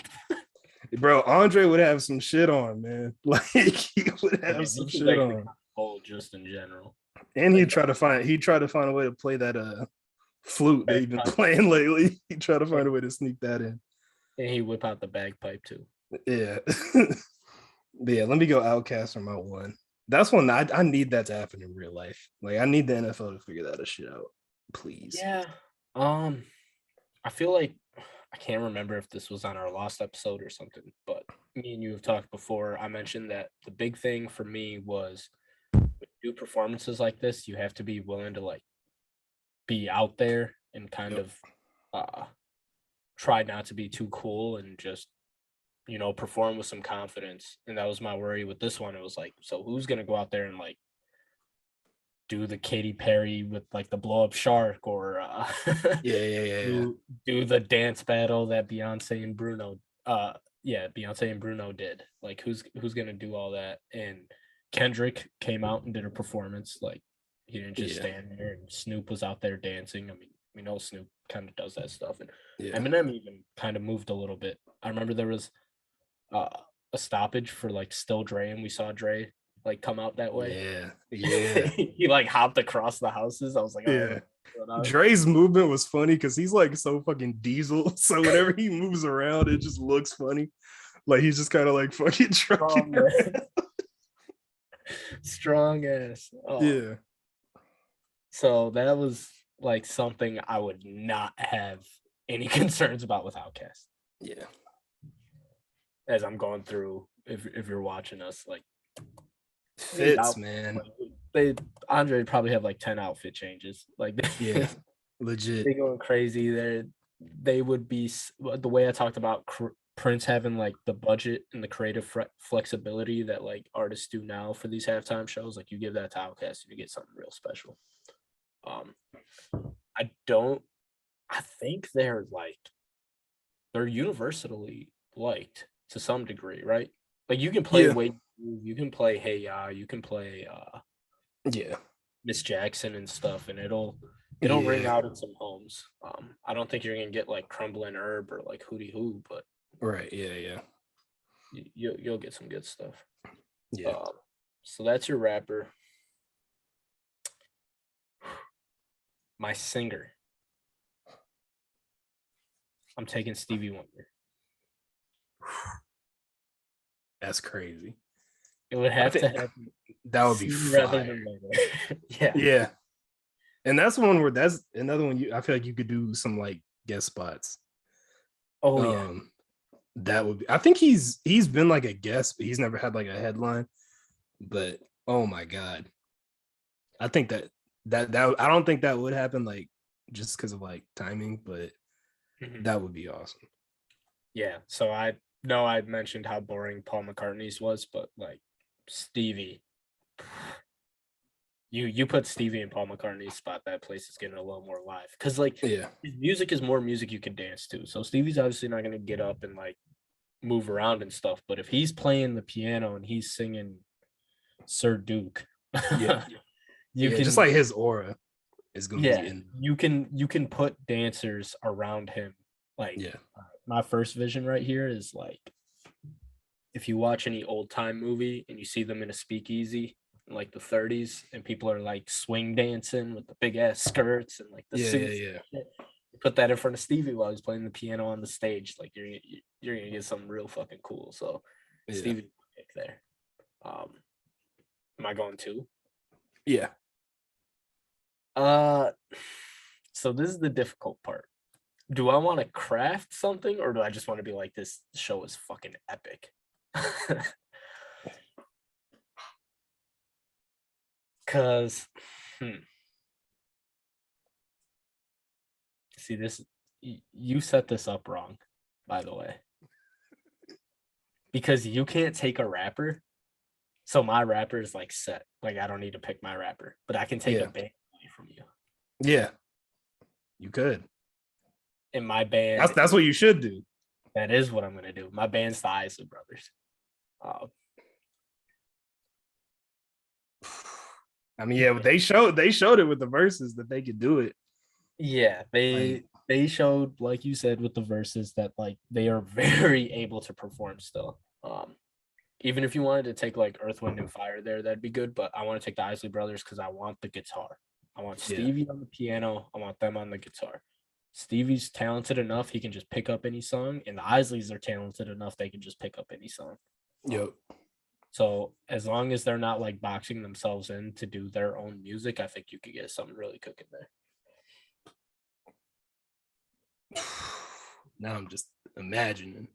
Bro, Andre would have some shit on, man. Like he would have some shit on. Old just in general. And he'd try to find a way to play that flute that he's been playing lately. He'd try to find a way to sneak that in. And he whip out the bagpipe too. Yeah. But yeah, let me go Outcast for my one. That's one I need that to happen in real life. Like I need the NFL to figure that shit out. Please. Yeah. I feel like I can't remember if this was on our last episode or something, but me and you have talked before. I mentioned that the big thing for me was do performances like this, you have to be willing to like be out there and kind of try not to be too cool and just perform with some confidence. And that was my worry with this one. It was like, so who's gonna go out there and like do the Katy Perry with like the blow up shark or yeah. do the dance battle that Beyonce and Bruno yeah, Beyonce and Bruno did. Like, who's gonna do all that? And Kendrick came out and did a performance. Like, he didn't just stand there. And Snoop was out there dancing. I mean, we know Snoop kind of does that stuff, and Eminem even kind of moved a little bit. I remember there was uh, a stoppage for like Still Dre, and we saw Dre like come out that way. Yeah. He like hopped across the houses. I was like, Yeah. Dre's movement was funny because he's like so fucking diesel. So whenever he moves around, it just looks funny. Like he's just kind of like fucking trucking. Strong ass. Oh. Yeah. So that was like something I would not have any concerns about with Outkast. Yeah. As I'm going through, if you're watching us, like fits, man. Andre probably have like 10 outfit changes. Like, yeah, legit. They going crazy. They would be the way I talked about Prince having like the budget and the creative flexibility that like artists do now for these halftime shows. Like, you give that to Outkast, you get something real special. I think they're universally liked to some degree, right? Like, you can play you can play Hey Ya, you can play Miss Jackson and stuff, and it'll ring out in some homes. I don't think you're gonna get like Crumbling Herb or like Hootie Hoo, but you'll get some good stuff. So that's your rapper. My singer, I'm taking Stevie Wonder. That's crazy. It would have to happen. That would be fire. Yeah. And that's one where that's another one I feel like you could do some like guest spots. That would be, I think he's been like a guest, but he's never had like a headline. But oh my god. I think that I don't think that would happen like just because of like timing, but that would be awesome. Yeah. So I know I mentioned how boring Paul McCartney's was, but like Stevie, you put Stevie in Paul McCartney's spot, that place is getting a little more live. Because like his music is more music you can dance to. So Stevie's obviously not gonna get up and like move around and stuff. But if he's playing the piano and he's singing Sir Duke, you can just like his aura is gonna be in. You can put dancers around him. Like my first vision right here is like if you watch any old time movie and you see them in a speakeasy in like the 30s and people are like swing dancing with the big ass skirts and like the suits. You put that in front of Stevie while he's playing the piano on the stage. Like you're gonna get something real fucking cool. So Stevie pick there. Am I going to? Yeah. So this is the difficult part. Do I want to craft something or do I just want to be like, this show is fucking epic? Because see, this, you set this up wrong, by the way, because you can't take a rapper. So my rapper is like set. Like, I don't need to pick my rapper, but I can take a band away from you. Yeah, you could. In my band, that's what you should do. That is what I'm gonna do. My band's the Isley Brothers. I mean, they showed it with the verses that they could do it. Yeah, they showed, like you said, with the verses that like they are very able to perform still. Even if you wanted to take like Earth, Wind, and Fire there, that'd be good. But I want to take the Isley Brothers because I want the guitar. I want Stevie on the piano. I want them on the guitar. Stevie's talented enough; he can just pick up any song, and the Isleys are talented enough they can just pick up any song. So as long as they're not like boxing themselves in to do their own music, I think you could get something really cooking there. Now I'm just imagining.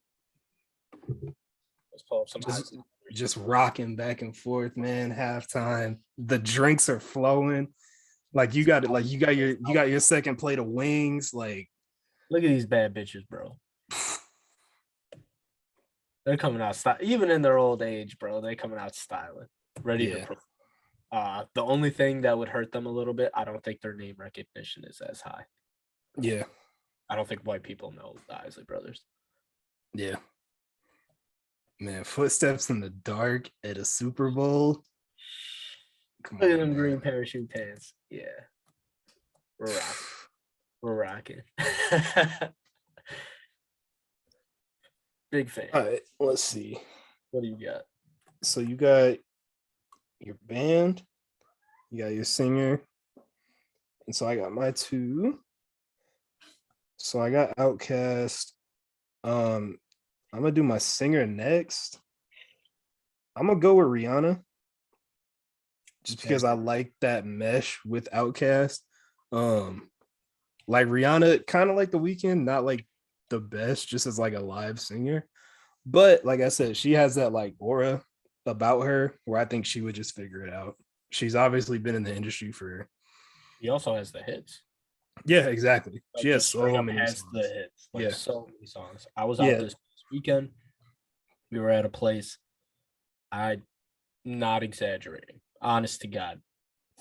Let's pull up some just rocking back and forth, man. Halftime, the drinks are flowing. Like you got your second plate of wings. Like, look at these bad bitches, bro. They're coming out even in their old age, bro. They're coming out styling, ready to perform. The only thing that would hurt them a little bit, I don't think their name recognition is as high. Yeah, I don't think white people know the Isley Brothers. Yeah, Man, Footsteps in the Dark at a Super Bowl. Come Look at on, them green man. parachute pants. Yeah, we're rocking. We're rocking. Big fan. All right, let's see. What do you got? So you got your band, you got your singer, and so I got my two. So I got Outcast. I'm gonna do my singer next. I'm gonna go with Rihanna, just because I like that mesh with Outcast. Like Rihanna, kind of like The Weeknd, not like the best, just as like a live singer. But like I said, she has that like aura about her where I think she would just figure it out. She's obviously been in the industry for. He also has the hits. Yeah, exactly. Like She has just straight so up many has the songs. hits. Like Yeah, so many songs. I was out yeah, this weekend. We were at a place. I not exaggerating. Honest to God.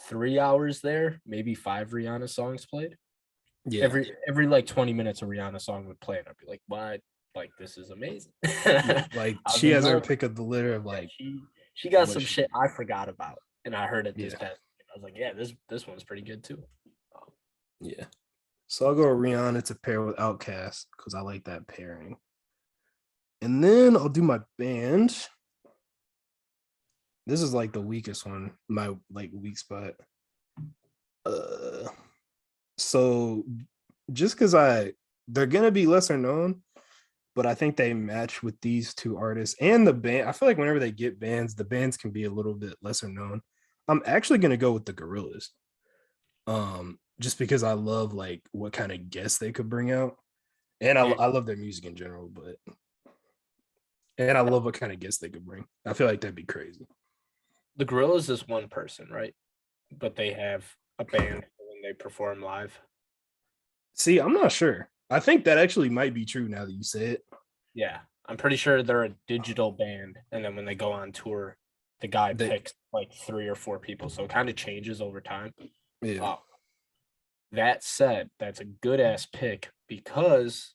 3 hours there, maybe 5 Rihanna songs played. yeah. Every like 20 minutes a Rihanna song would play, and I'd be like, "Why? Like this is amazing." Yeah, I like was she in has her love. pick of the litter of Yeah, like she got what some she. shit I forgot about, and I heard it this Yeah, past. I was like, "Yeah, this one's pretty good too." Um, yeah. So I'll go with Rihanna to pair with Outkast because I like that pairing. And then I'll do my band. This is like the weakest one, my like weak spot. Uh so just because they're gonna be lesser known, but I think they match with these two artists and the band. I feel like whenever they get bands, the bands can be a little bit lesser known. I'm actually gonna go with the Gorillas. Just because I love like what kind of guests they could bring out. And and I love their music in general, but and I love what kind of guests they could bring. I feel like that'd be crazy. the Gorillas is one person, right? But they have a band when they perform live. See, I'm not sure. I think that actually might be true now that you say it. Yeah, I'm pretty sure they're a digital band, and then when they go on tour, the guy They, picks like 3 or 4 people, so it kind of changes over time. yeah, Uh, that said, that's a good ass pick because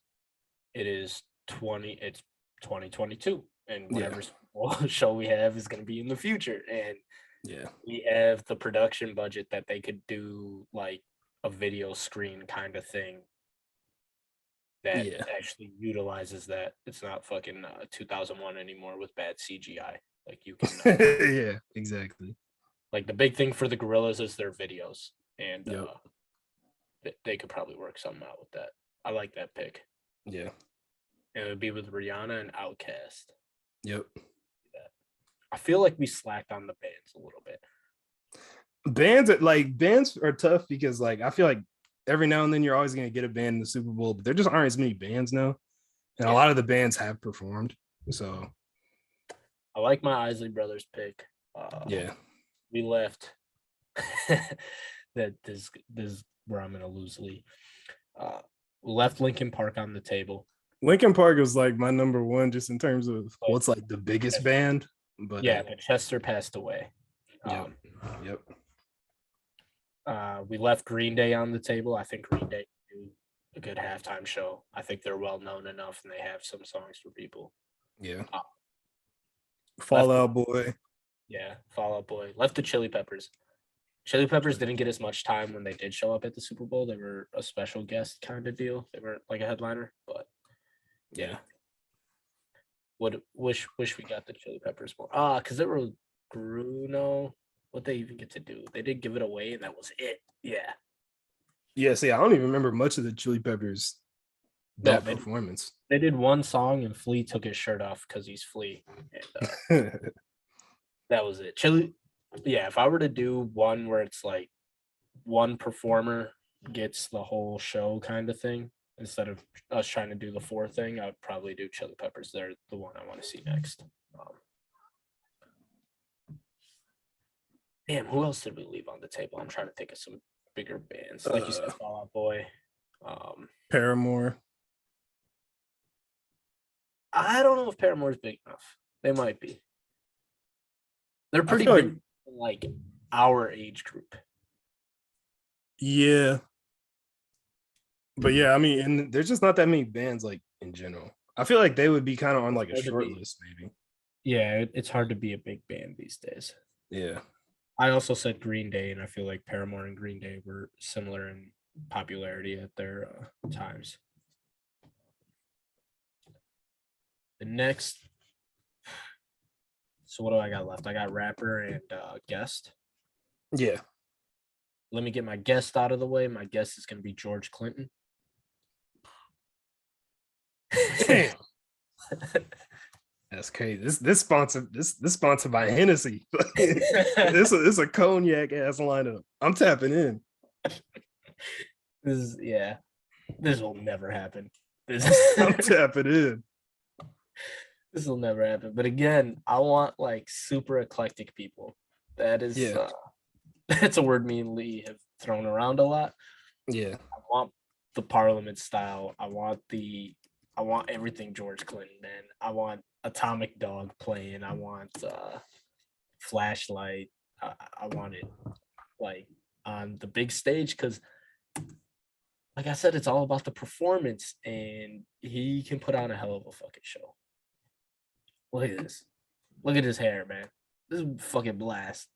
it's 2022, and yeah, whatever show we have is going to be in the future, and yeah, we have the production budget that they could do like a video screen kind of thing that yeah, actually utilizes that. It's not fucking 2001 anymore with bad CGI. Like you can, yeah, exactly. like the big thing for the Gorillas is their videos, and Yep, they could probably work something out with that. I like that pick. yeah, And it would be with Rihanna and Outkast. yep. I feel like we slacked on the bands a little bit. Bands are tough because like I feel like every now and then you're always gonna get a band in the Super Bowl, but there just aren't as many bands now, and a Yeah, lot of the bands have performed. So I like my Isley Brothers pick. yeah, We left that this where I'm gonna lose Lee. Uh, we left Lincoln Park on the table. Linkin Park is like my number one just in terms of But what's like the biggest band. But yeah, but Chester passed away. yep, yep, We left Green Day on the table. I think Green Day do a good halftime show. I think they're well known enough, and they have some songs for people. yeah. Uh, left, Fallout Boy. yeah, Fall Out Boy. Left the Chili Peppers. Chili Peppers didn't get as much time when they did show up at the Super Bowl. They were a special guest kind of deal. They weren't like a headliner, but yeah. Would wish we got the Chili Peppers more. Because they were Bruno. What they even get to do? They did give it away, and that was it. Yeah. Yeah, see, I don't even remember much of the Chili Peppers No, that they performance. they did one song, and Flea took his shirt off because he's Flea, and that was it. Chili. Yeah, if I were to do one where it's like one performer gets the whole show kind of thing instead of us trying to do the four thing, I would probably do Chili Peppers. They're the one I want to see next. Damn, who else did we leave on the table? I'm trying to think of some bigger bands. Like you said, Fall Out Boy. Paramore. I don't know if Paramore's big enough. They might be. They're pretty feel big like- in like our age group. Yeah. But yeah, I mean, and there's just not that many bands like in general. I feel like they would be kind of on like a Hard to short beat. list, maybe. Yeah, it's hard to be a big band these days. Yeah. I also said Green Day, and I feel like Paramore and Green Day were similar in popularity at their times. The next, so what do I got left? I got rapper and guest. Yeah. Let me get my guest out of the way. My guest is going to be George Clinton. Damn. That's crazy. This sponsored by Hennessy. It's a cognac ass lineup. I'm tapping in. This will never happen. I'm tapping in. This will never happen. But again, I want like super eclectic people. That is that's a word me and Lee have thrown around a lot. Yeah. I want the Parliament style. I want everything George Clinton, man. I want Atomic Dog playing. I want Flashlight. I want it like on the big stage because, like I said, it's all about the performance, and he can put on a hell of a fucking show. Look at this. Look at his hair, man. This is a fucking blast.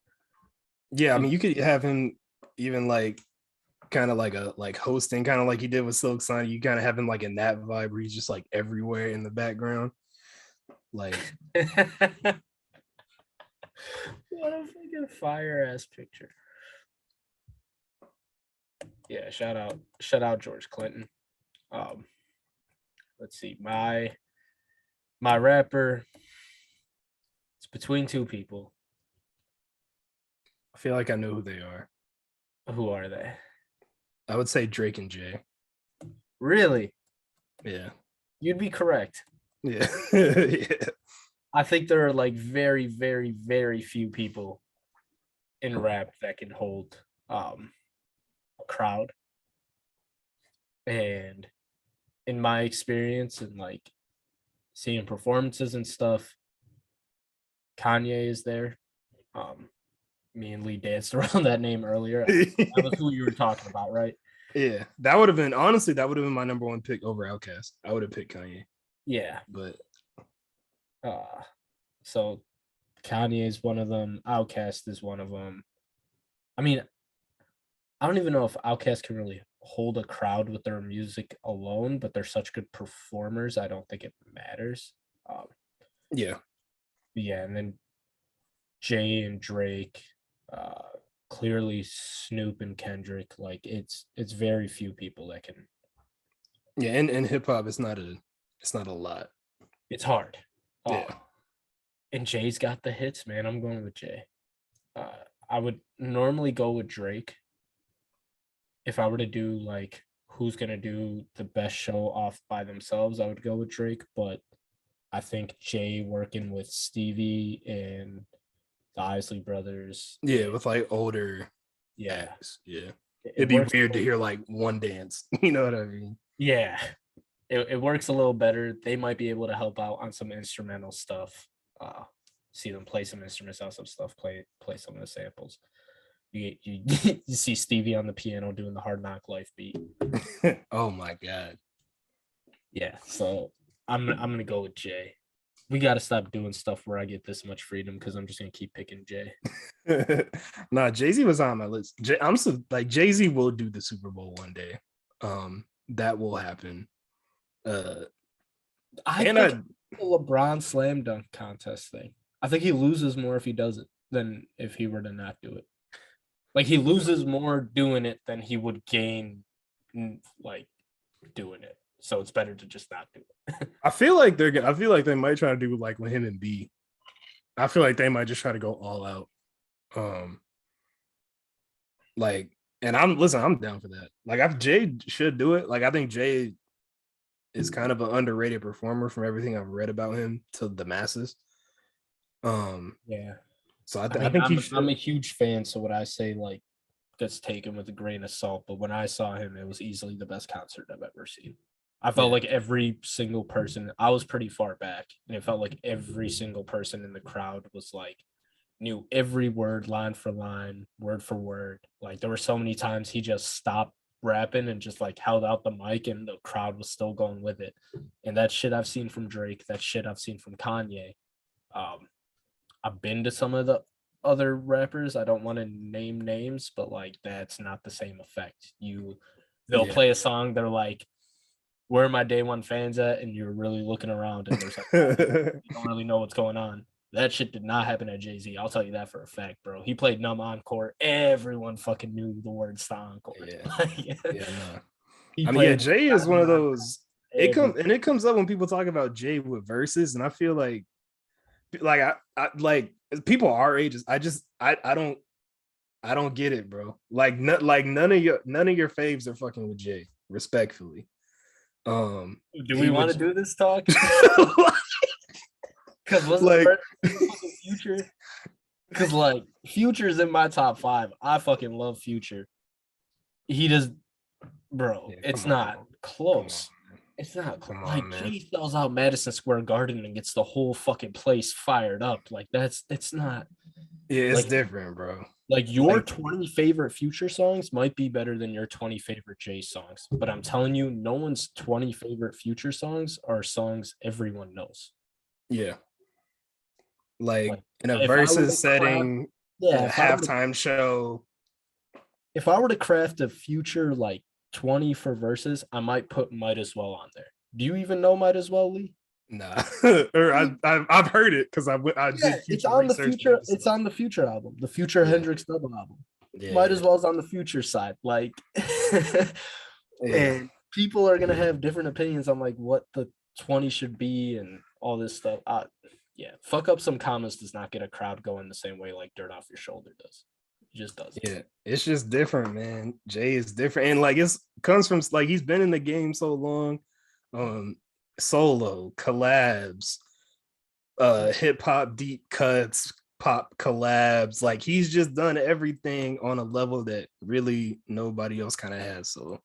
Yeah, I mean, you could have him even like kind of like hosting, kind of like he did with Silk Sonic. You kind of have him like in that vibe where he's just like everywhere in the background. Like, what a fucking fire ass picture. Yeah, shout out George Clinton. Let's see, my rapper. It's between two people. I feel like I know who they are. Who are they? I would say Drake and Jay. Really? Yeah. You'd be correct. Yeah. Yeah. I think there are like very, very, very few people in rap that can hold a crowd. And in my experience and like seeing performances and stuff, Kanye is there. Me and Lee danced around that name earlier. That was who you were talking about, right? Yeah, that would have been my number one pick over Outkast. I would have picked Kanye. Yeah, but so Kanye is one of them. Outkast is one of them. I mean, I don't even know if Outkast can really hold a crowd with their music alone, but they're such good performers. I don't think it matters. Yeah, and then Jay and Drake, clearly Snoop and Kendrick. Like it's very few people that can. Yeah, and hip hop, it's not a lot. It's hard. Yeah. And Jay's got the hits, man. I'm going with Jay. I would normally go with Drake if I were to do like who's gonna do the best show off by themselves. I would go with Drake, but I think Jay working with Stevie and the Isley brothers. Yeah, with like older. Yeah. Acts. Yeah. It'd be weird to hear like one dance. You know what I mean? Yeah. It works a little better. They might be able to help out on some instrumental stuff. See them play some instruments out, some stuff, play some of the samples. You you see Stevie on the piano doing the Hard Knock Life beat. Oh my god. Yeah, so I'm gonna go with Jay. We got to stop doing stuff where I get this much freedom because I'm just gonna keep picking Jay. Nah, Jay-Z was on my list. I'm so like Jay-Z will do the Super Bowl one day. That will happen. I think the LeBron slam dunk contest thing. I think he loses more if he does it than if he were to not do it. Like he loses more doing it than he would gain, like doing it. So it's better to just not do it. I feel like they might try to do like with him and B. I feel like they might just try to go all out. Like, and I'm down for that. Like, Jay should do it. Like, I think Jay is kind of an underrated performer from everything I've read about him to the masses. Yeah. So I think I'm a huge fan. So what I say like gets taken with a grain of salt. But when I saw him, it was easily the best concert I've ever seen. I felt like every single person. I was pretty far back, and it felt like every single person in the crowd was like knew every word, line for line, word for word. Like there were so many times he just stopped rapping and just like held out the mic, and the crowd was still going with it. And that shit I've seen from Drake. That shit I've seen from Kanye. I've been to some of the other rappers. I don't want to name names, but like that's not the same effect. They'll play a song, they're like, where are my day one fans at? And you're really looking around and there's like you don't really know what's going on. That shit did not happen at Jay-Z. I'll tell you that for a fact, bro. He played Numb Encore. Everyone fucking knew the word Encore. Yeah. Jay is one of those. It comes up when people talk about Jay with verses, and I feel like I like people our ages. I don't get it, bro. Like none of your faves are fucking with Jay, respectfully. Do we want to do this talk? Because was like Future? Because like Future's in my top 5. I fucking love Future. He does, bro. It's not close. It's not close. Like Jay sells out Madison Square Garden and gets the whole fucking place fired up. Like it's not. Yeah, it's like, different, bro. Like your 20 favorite Future songs might be better than your 20 favorite Jay songs, but I'm telling you, no one's 20 favorite Future songs are songs everyone knows. Yeah. Like in a versus setting, a halftime show. If I were to craft a Future like 20 for verses, I might put Might As Well on there. Do you even know Might As Well, Lee? Nah, or I've heard it because I did. It's on the Future. It's on the Future album, the Future Hendrix double album. Might As Well is on the Future side, like, and people are gonna have different opinions on like what the 20 should be and all this stuff. Fuck up some commas does not get a crowd going the same way like Dirt Off Your Shoulder does. It just doesn't. Yeah, it's just different, man. Jay is different, and like comes from like he's been in the game so long. Solo collabs, hip hop deep cuts, pop collabs. Like he's just done everything on a level that really nobody else kind of has. So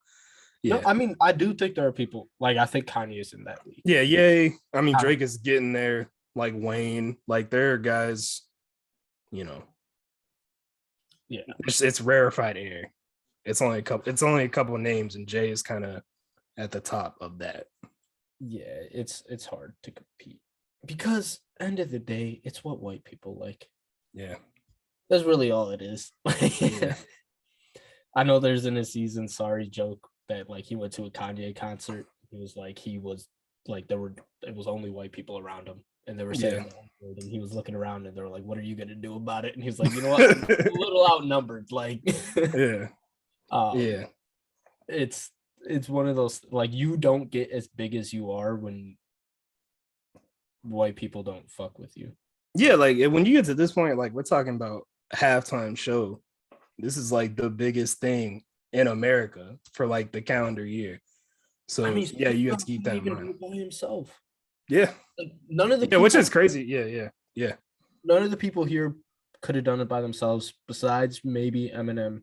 yeah, no, I mean, I do think there are people like I think Kanye's in that league. Yeah, yay. I mean, Drake is getting there. Like Wayne, like there are guys, you know. Yeah, it's rarefied air. It's only a couple of names, and Jay is kind of at the top of that. Yeah, it's hard to compete because end of the day, it's what white people like. Yeah, that's really all it is. Yeah. I know there's in a season sorry joke that like he went to a Kanye concert. It was like it was only white people around him, and they were saying and he was looking around and they were like, "What are you gonna do about it?" And he was like, "You know what? I'm a little outnumbered." Like, It's one of those like you don't get as big as you are when white people don't fuck with you. Yeah, like when you get to this point, like we're talking about halftime show. This is like the biggest thing in America for like the calendar year. So I mean, you have to keep that in mind. By himself. Yeah. Like, none of the people, which is crazy. Yeah. None of the people here could have done it by themselves, besides maybe Eminem,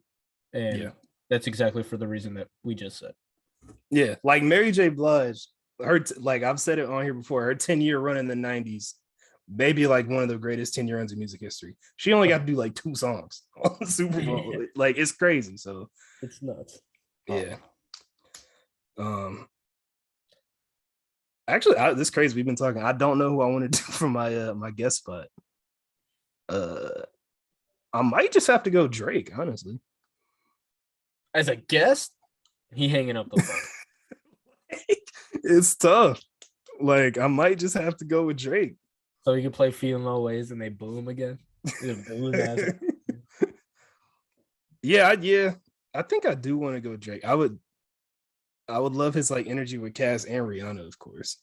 and that's exactly for the reason that we just said. Yeah, like Mary J. Blige, like I've said it on here before, her 10-year run in the 90s, maybe like one of the greatest 10-year runs in music history. She only got to do like 2 songs on the Super Bowl. Like it's crazy. So it's nuts. Yeah. Actually, this is crazy. We've been talking. I don't know who I want to do for my my guest spot. I might just have to go Drake, honestly. As a guest, he hanging up the phone. It's tough. Like I might just have to go with Drake. So you can play Feeling Low Ways and they boo him again. Yeah. I think I do want to go Drake. I would love his like energy with Cass and Rihanna, of course.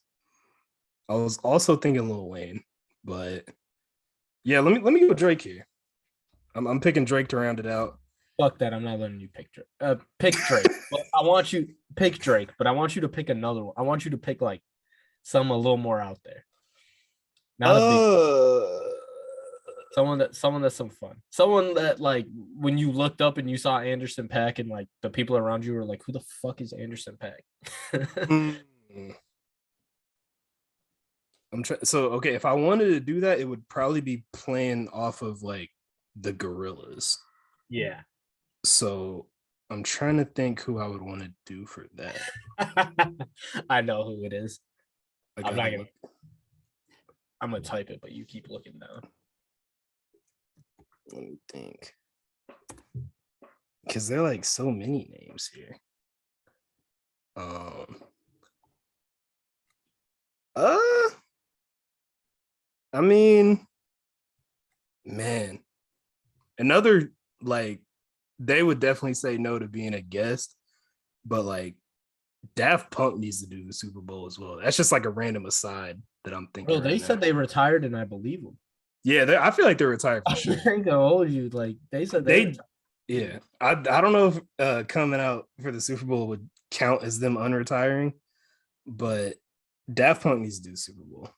I was also thinking Lil Wayne, but yeah, let me go Drake here. I'm picking Drake to round it out. Fuck that! I'm not letting you pick Drake. Pick Drake. But I want you pick Drake, but I want you to pick another one. I want you to pick like some a little more out there. Not a big someone that's some fun. Someone that like when you looked up and you saw Anderson .Paak and like the people around you were like, "Who the fuck is Anderson .Paak?" So okay, if I wanted to do that, it would probably be playing off of like the Gorillas. Yeah. So I'm trying to think who I would want to do for that. I know who it is. I'm not gonna. I'm gonna type it, but you keep looking down. Let me think. Because there are like so many names here. I mean, man, another like they would definitely say no to being a guest, but like Daft Punk needs to do the Super Bowl as well. That's just like a random aside that I'm thinking. Bro, they said they retired, and I believe them. Yeah, I feel like they're retired for sure. I ain't gonna hold you. Like they said they yeah. I don't know if coming out for the Super Bowl would count as them unretiring, but Daft Punk needs to do the Super Bowl.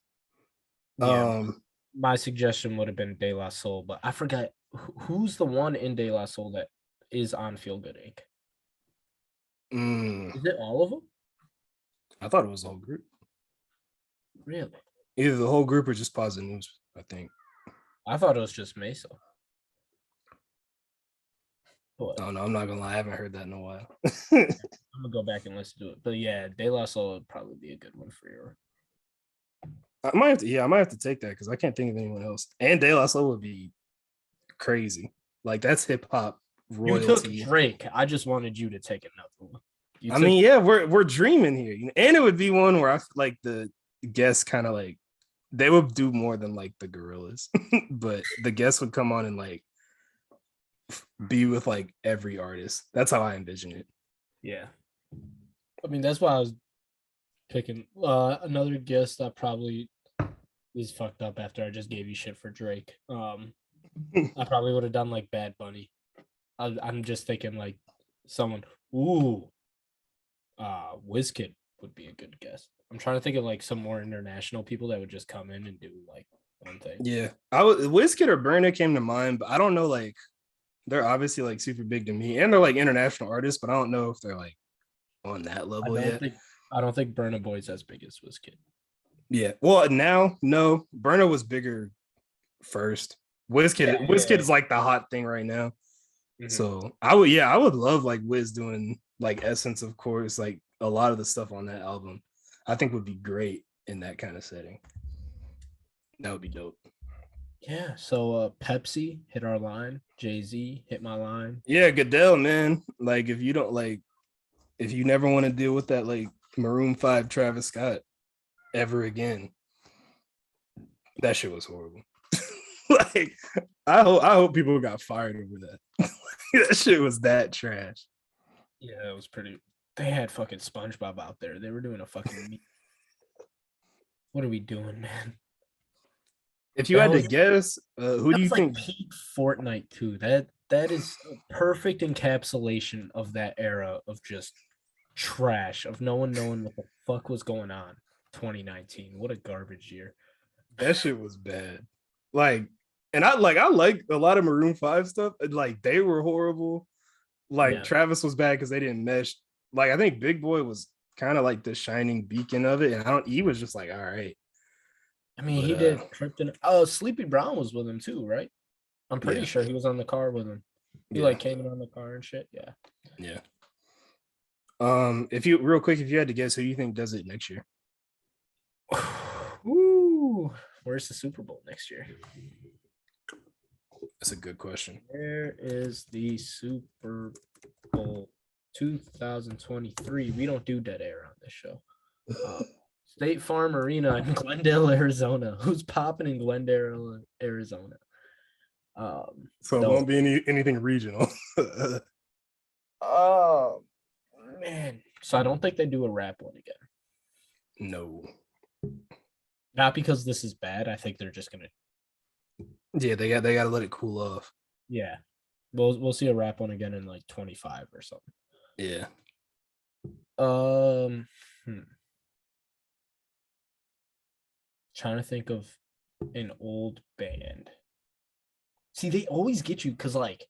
Yeah, my suggestion would have been De La Soul, but I forgot who's the one in De La Soul that is on Feel Good Inc. Is it all of them? I thought it was the whole group. Really? Either the whole group or just Positive News, I think. I thought it was just Mesa. But, oh no, I'm not gonna lie, I haven't heard that in a while. I'm gonna go back and listen to it. But yeah, De La Soul would probably be a good one for you. I might have to take that because I can't think of anyone else. And De La Soul would be crazy. Like that's hip hop royalty. You took Drake. I just wanted you to take another one. I mean, yeah, we're dreaming here, and it would be one where I feel like the guests kind of like they would do more than like the Gorillas, but the guests would come on and like be with like every artist. That's how I envision it. Yeah, I mean that's why I was picking another guest that probably is fucked up after I just gave you shit for Drake. I probably would have done like Bad Bunny. I'm just thinking like someone. Wizkid would be a good guest. I'm trying to think of like some more international people that would just come in and do like one thing. Yeah, Wizkid or Burna came to mind, but I don't know. Like, they're obviously like super big to me, and they're like international artists, but I don't know if they're like on that level yet. I don't think Burna Boy's as big as Wizkid. Yeah, well, now no, Burna was bigger first. Wizkid is like the hot thing right now. Mm-hmm. So I would love like Wiz doing like Essence, of course, like a lot of the stuff on that album. I think would be great in that kind of setting. That would be dope. Yeah. So Pepsi hit our line. Jay-Z hit my line. Yeah, Goodell, man. Like if you never want to deal with that like Maroon 5 Travis Scott ever again, that shit was horrible. Like I hope people got fired over that. That shit was that trash. Yeah, it was pretty. They had fucking SpongeBob out there. They were doing a fucking. What are we doing, man? If you had to guess, who do you think? Peak Fortnite too. That is a perfect encapsulation of that era of just trash, of no one knowing what the fuck was going on. 2019. What a garbage year. That shit was bad. Like, and I like a lot of Maroon 5 stuff. Like they were horrible. Like Travis was bad because they didn't mesh. Like I think Big Boy was kind of like the shining beacon of it, and he was just like, all right. I mean, he did Krypton. Oh, Sleepy Brown was with him too, right? I'm pretty sure he was on the car with him. He like came in on the car and shit. Yeah. Yeah. If you had to guess, who do you think does it next year? Ooh, where's the Super Bowl next year? That's a good question. Where is the Super Bowl 2023? We don't do dead air on this show. State Farm Arena in Glendale, Arizona. Who's popping in Glendale, Arizona? So it won't be anything regional. Oh man! So I don't think they do a rap one again. No. Not because this is bad. I think they're just gonna. Yeah, they got to let it cool off. Yeah, we'll see a rap one again in like 25 or something. Yeah. Trying to think of an old band. See, they always get you because, like,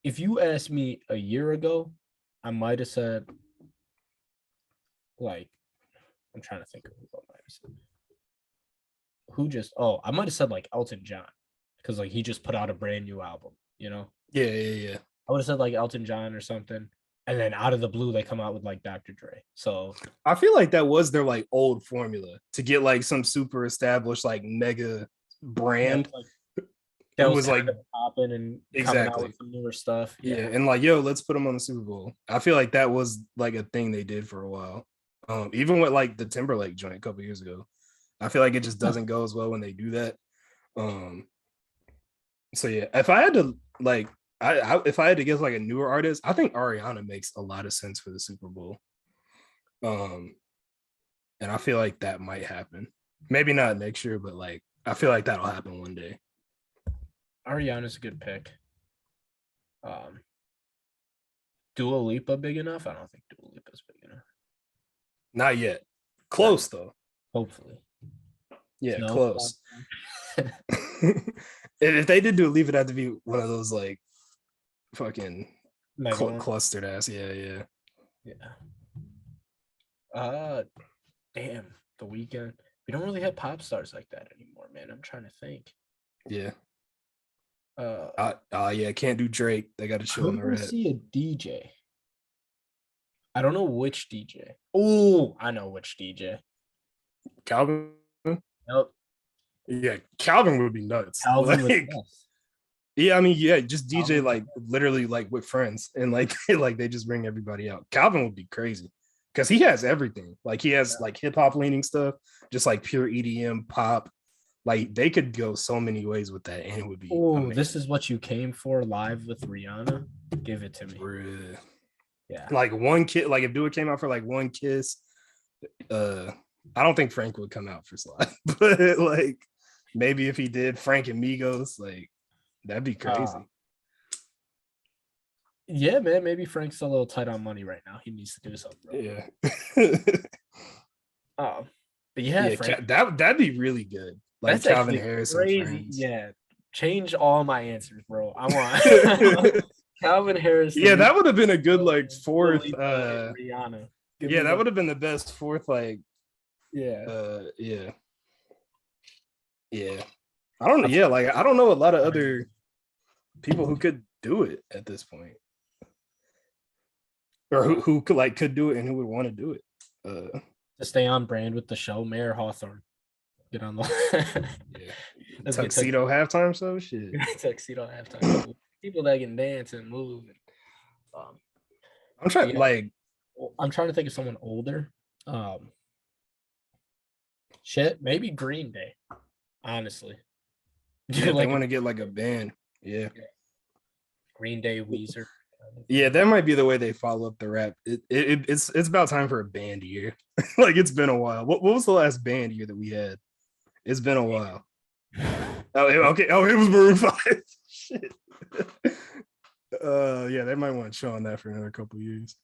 if you asked me a year ago, I might have said, like, I'm trying to think of who I might have said. I might have said, like, Elton John because, like, he just put out a brand new album, you know? Yeah. I would have said, like, Elton John or something. And then out of the blue, they come out with like Dr. Dre. So I feel like that was their like old formula to get like some super established like mega brand. That Who was was like kind of popping and coming out exactly. with some newer stuff. Yeah, and like, yo, let's put them on the Super Bowl. I feel like that was like a thing they did for a while. Even with like the Timberlake joint a couple years ago, I feel like it just doesn't go as well when they do that. So yeah, if I had to like, if I had to guess like a newer artist, I think Ariana makes a lot of sense for the Super Bowl. And I feel like that might happen. Maybe not next year, but like I feel like that'll happen one day. Ariana's a good pick. Dua Lipa big enough? I don't think Dua Lipa's big enough. Not yet. Close though. Hopefully. Yeah, no, close. If they did do a leave, it had to be one of those like fucking clustered ass. Yeah. Damn, The Weeknd. We don't really have pop stars like that anymore, man. I'm trying to think. Yeah. Yeah, can't do Drake. They got to chill on the red. See a DJ. I don't know which DJ. Oh, I know which DJ. Calvin. Nope. Yeah, Calvin would be nuts. Calvin like, yeah, I mean, yeah, just DJ Calvin. Like literally like with friends and like like they just bring everybody out. Calvin would be crazy because he has everything. Like he has like hip hop leaning stuff, just like pure EDM pop. Like they could go so many ways with that, and it would be. Oh, this is what you came for live with Rihanna. Give it to me. Bruh. Yeah, like one kid. Like if Dua came out for like one kiss, I don't think Frank would come out for Sly, but like maybe if he did, Frank and Migos, like that'd be crazy. Yeah, man. Maybe Frank's a little tight on money right now. He needs to do something. Yeah. But yeah, Frank, that'd be really good. Like that's Calvin Harris. Crazy. Yeah. Change all my answers, bro. I want Calvin Harris. Yeah, that would have been a good like fourth. Rihanna. Yeah, that would have been the best fourth. Like, yeah. Yeah. I don't know. Yeah, like I don't know a lot of other people who could do it at this point, or who could do it and who would want to do it. To stay on brand with the show, Mayor Hawthorne. Get on the tuxedo halftime, so shit. Tuxedo halftime. People that can dance and move. I'm trying to think of someone older. Maybe Green Day. Honestly, yeah, they want to get like a band. Yeah, Green Day, Weezer. Yeah, that might be the way they follow up the rap. It's about time for a band year. Like it's been a while. What was the last band year that we had? It's been a while. Oh, okay. Oh, it was Maroon 5. Shit. Yeah, they might want to show on that for another couple years.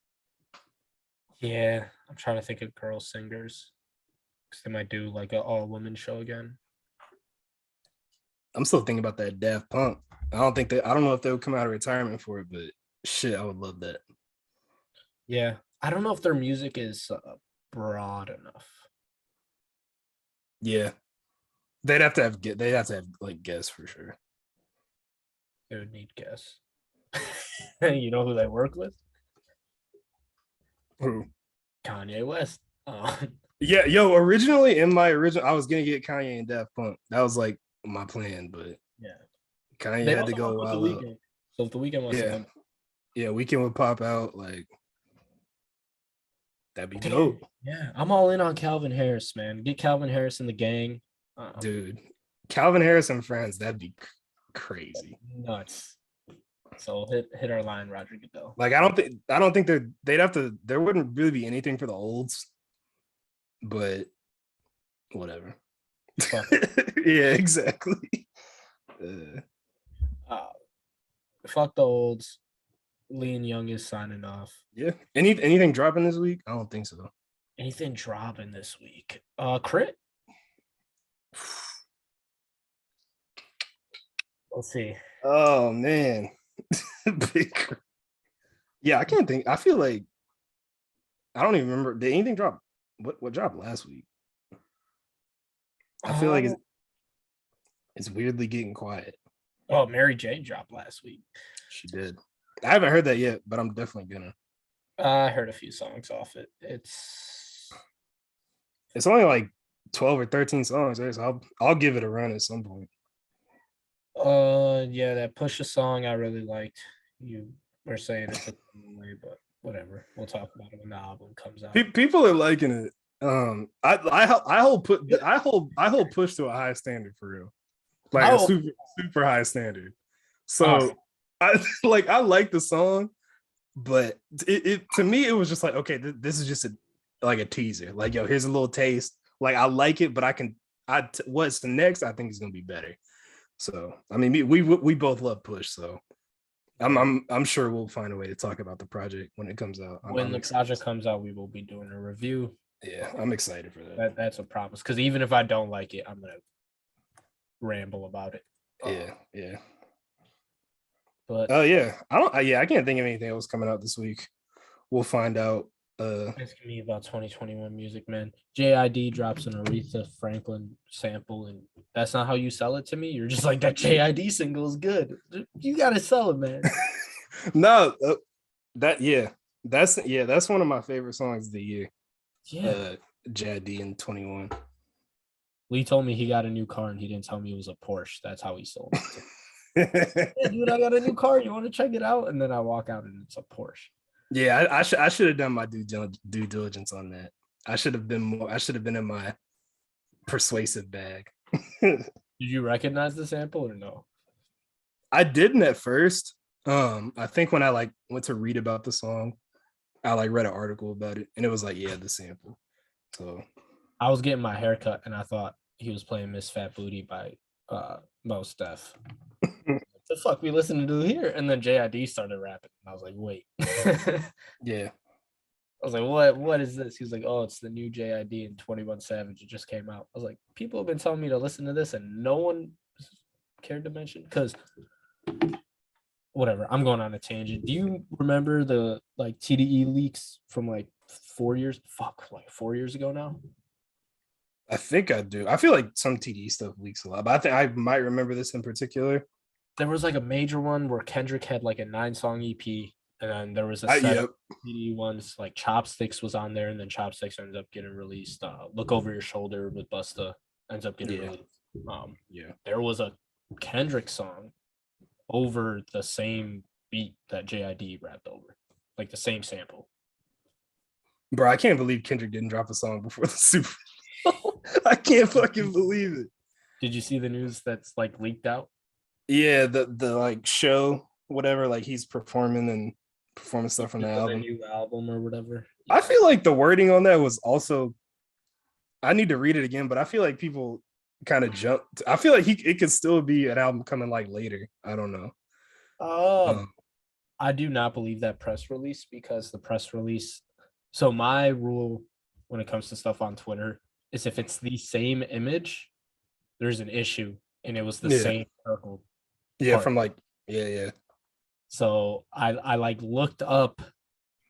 Yeah, I'm trying to think of girl singers because they might do like an all-woman show again. I'm still thinking about that Daft Punk. I don't know if they'll come out of retirement for it, but shit, I would love that. Yeah, I don't know if their music is broad enough. Yeah, they'd have to have like guests for sure. They would need guests. You know who they work with? Who? Kanye West. Yeah, originally I was gonna get Kanye and Daft Punk. That was like my plan, but yeah, Kanye had to go with The Weeknd. So if The Weeknd wants to come, Weeknd would pop out, like that'd be dope. Yeah, I'm all in on Calvin Harris, man. Get Calvin Harris in the gang, dude. Calvin Harris and friends, that'd be crazy, nuts. So hit our line, Roger Goodell. Like I don't think they'd have to. There wouldn't really be anything for the olds, but whatever. Yeah, exactly. Fuck the olds. Lean Young is signing off. Yeah. Anything dropping this week? I don't think so. Anything dropping this week? Crit. Let's see. Oh man. Yeah, I can't think. I feel like I don't even remember. Did anything drop? What dropped last week? I feel like it's weirdly getting quiet. Oh, Mary J dropped last week. She did. I haven't heard that yet, but I'm definitely gonna. I heard a few songs off it. It's only like 12 or 13 songs, right? So I'll give it a run at some point. Yeah, that Push a song I really liked. You were saying it's a way, but whatever. We'll talk about it when the album comes out. People are liking it. I hold Push to a high standard for real, like a super high standard. So I like the song, but it to me it was just like, okay, this is just like a teaser. Like, yo, here's a little taste. Like, I like it, but what's the next? I think is gonna be better. So I mean, we both love Push, so I'm sure we'll find a way to talk about the project when it comes out. When the project comes out, we will be doing a review. Yeah, I'm excited for that. That's a promise. Because even if I don't like it, I'm gonna ramble about it. Yeah. But I can't think of anything else coming out this week. We'll find out. Asking me about 2021 music, man. JID drops an Aretha Franklin sample, and that's not how you sell it to me. You're just like, that JID single is good. You gotta sell it, man. No, that's one of my favorite songs of the year. Yeah, JID in 21. Lee told me he got a new car, and he didn't tell me it was a Porsche. That's how he sold it. Hey, dude, I got a new car. You want to check it out? And then I walk out, and it's a Porsche. Yeah, I should have done my due diligence on that. I should have been in my persuasive bag. Did you recognize the sample or no? I didn't at first. I think when I went to read about the song, I read an article about it, and it was like, yeah, the sample. So I was getting my haircut, and I thought he was playing Miss Fat Booty by Mos Def. The fuck we listening to here? And then JID started rapping. I was like, wait. Yeah. I was like, what is this? He was like, oh, it's the new JID and 21 Savage. It just came out. I was like, people have been telling me to listen to this and no one cared to mention, because whatever. I'm going on a tangent. Do you remember the TDE leaks from 4 years? 4 years ago now? I think I do. I feel like some TDE stuff leaks a lot, but I think I might remember this in particular. There was a major one where Kendrick had a 9-song EP, and then there was a set of TDE ones, Chopsticks was on there, and then Chopsticks ends up getting released. Look Over Your Shoulder with Busta ends up getting released. There was a Kendrick song over the same beat that JID rapped over, the same sample. Bro, I can't believe Kendrick didn't drop a song before the Super Bowl. I can't fucking believe it. Did you see the news that's leaked out? Yeah, the show, whatever, he's performing stuff from the album. New album or whatever. I feel like the wording on that was also, I need to read it again, but I feel like people kind of jumped. I feel like it could still be an album coming later. I don't know. I do not believe that press release, because the press release. So my rule when it comes to stuff on Twitter is if it's the same image, there's an issue, and it was the same circle. Yeah, from yeah. So I looked up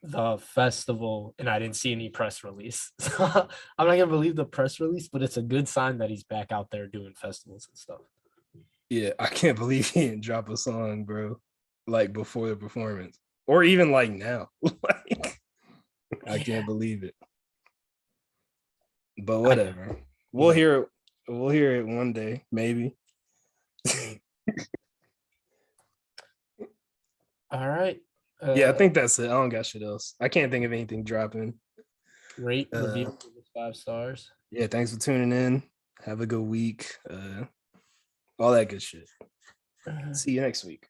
the festival and I didn't see any press release. So I'm not gonna believe the press release, but it's a good sign that he's back out there doing festivals and stuff. Yeah, I can't believe he didn't drop a song, bro, before the performance, or even now. I can't believe it. But whatever. We'll hear it one day, maybe. All right. I think that's it. I don't got shit else. I can't think of anything dropping. Rate, review, 5 stars. Yeah, thanks for tuning in. Have a good week. All that good shit. See you next week.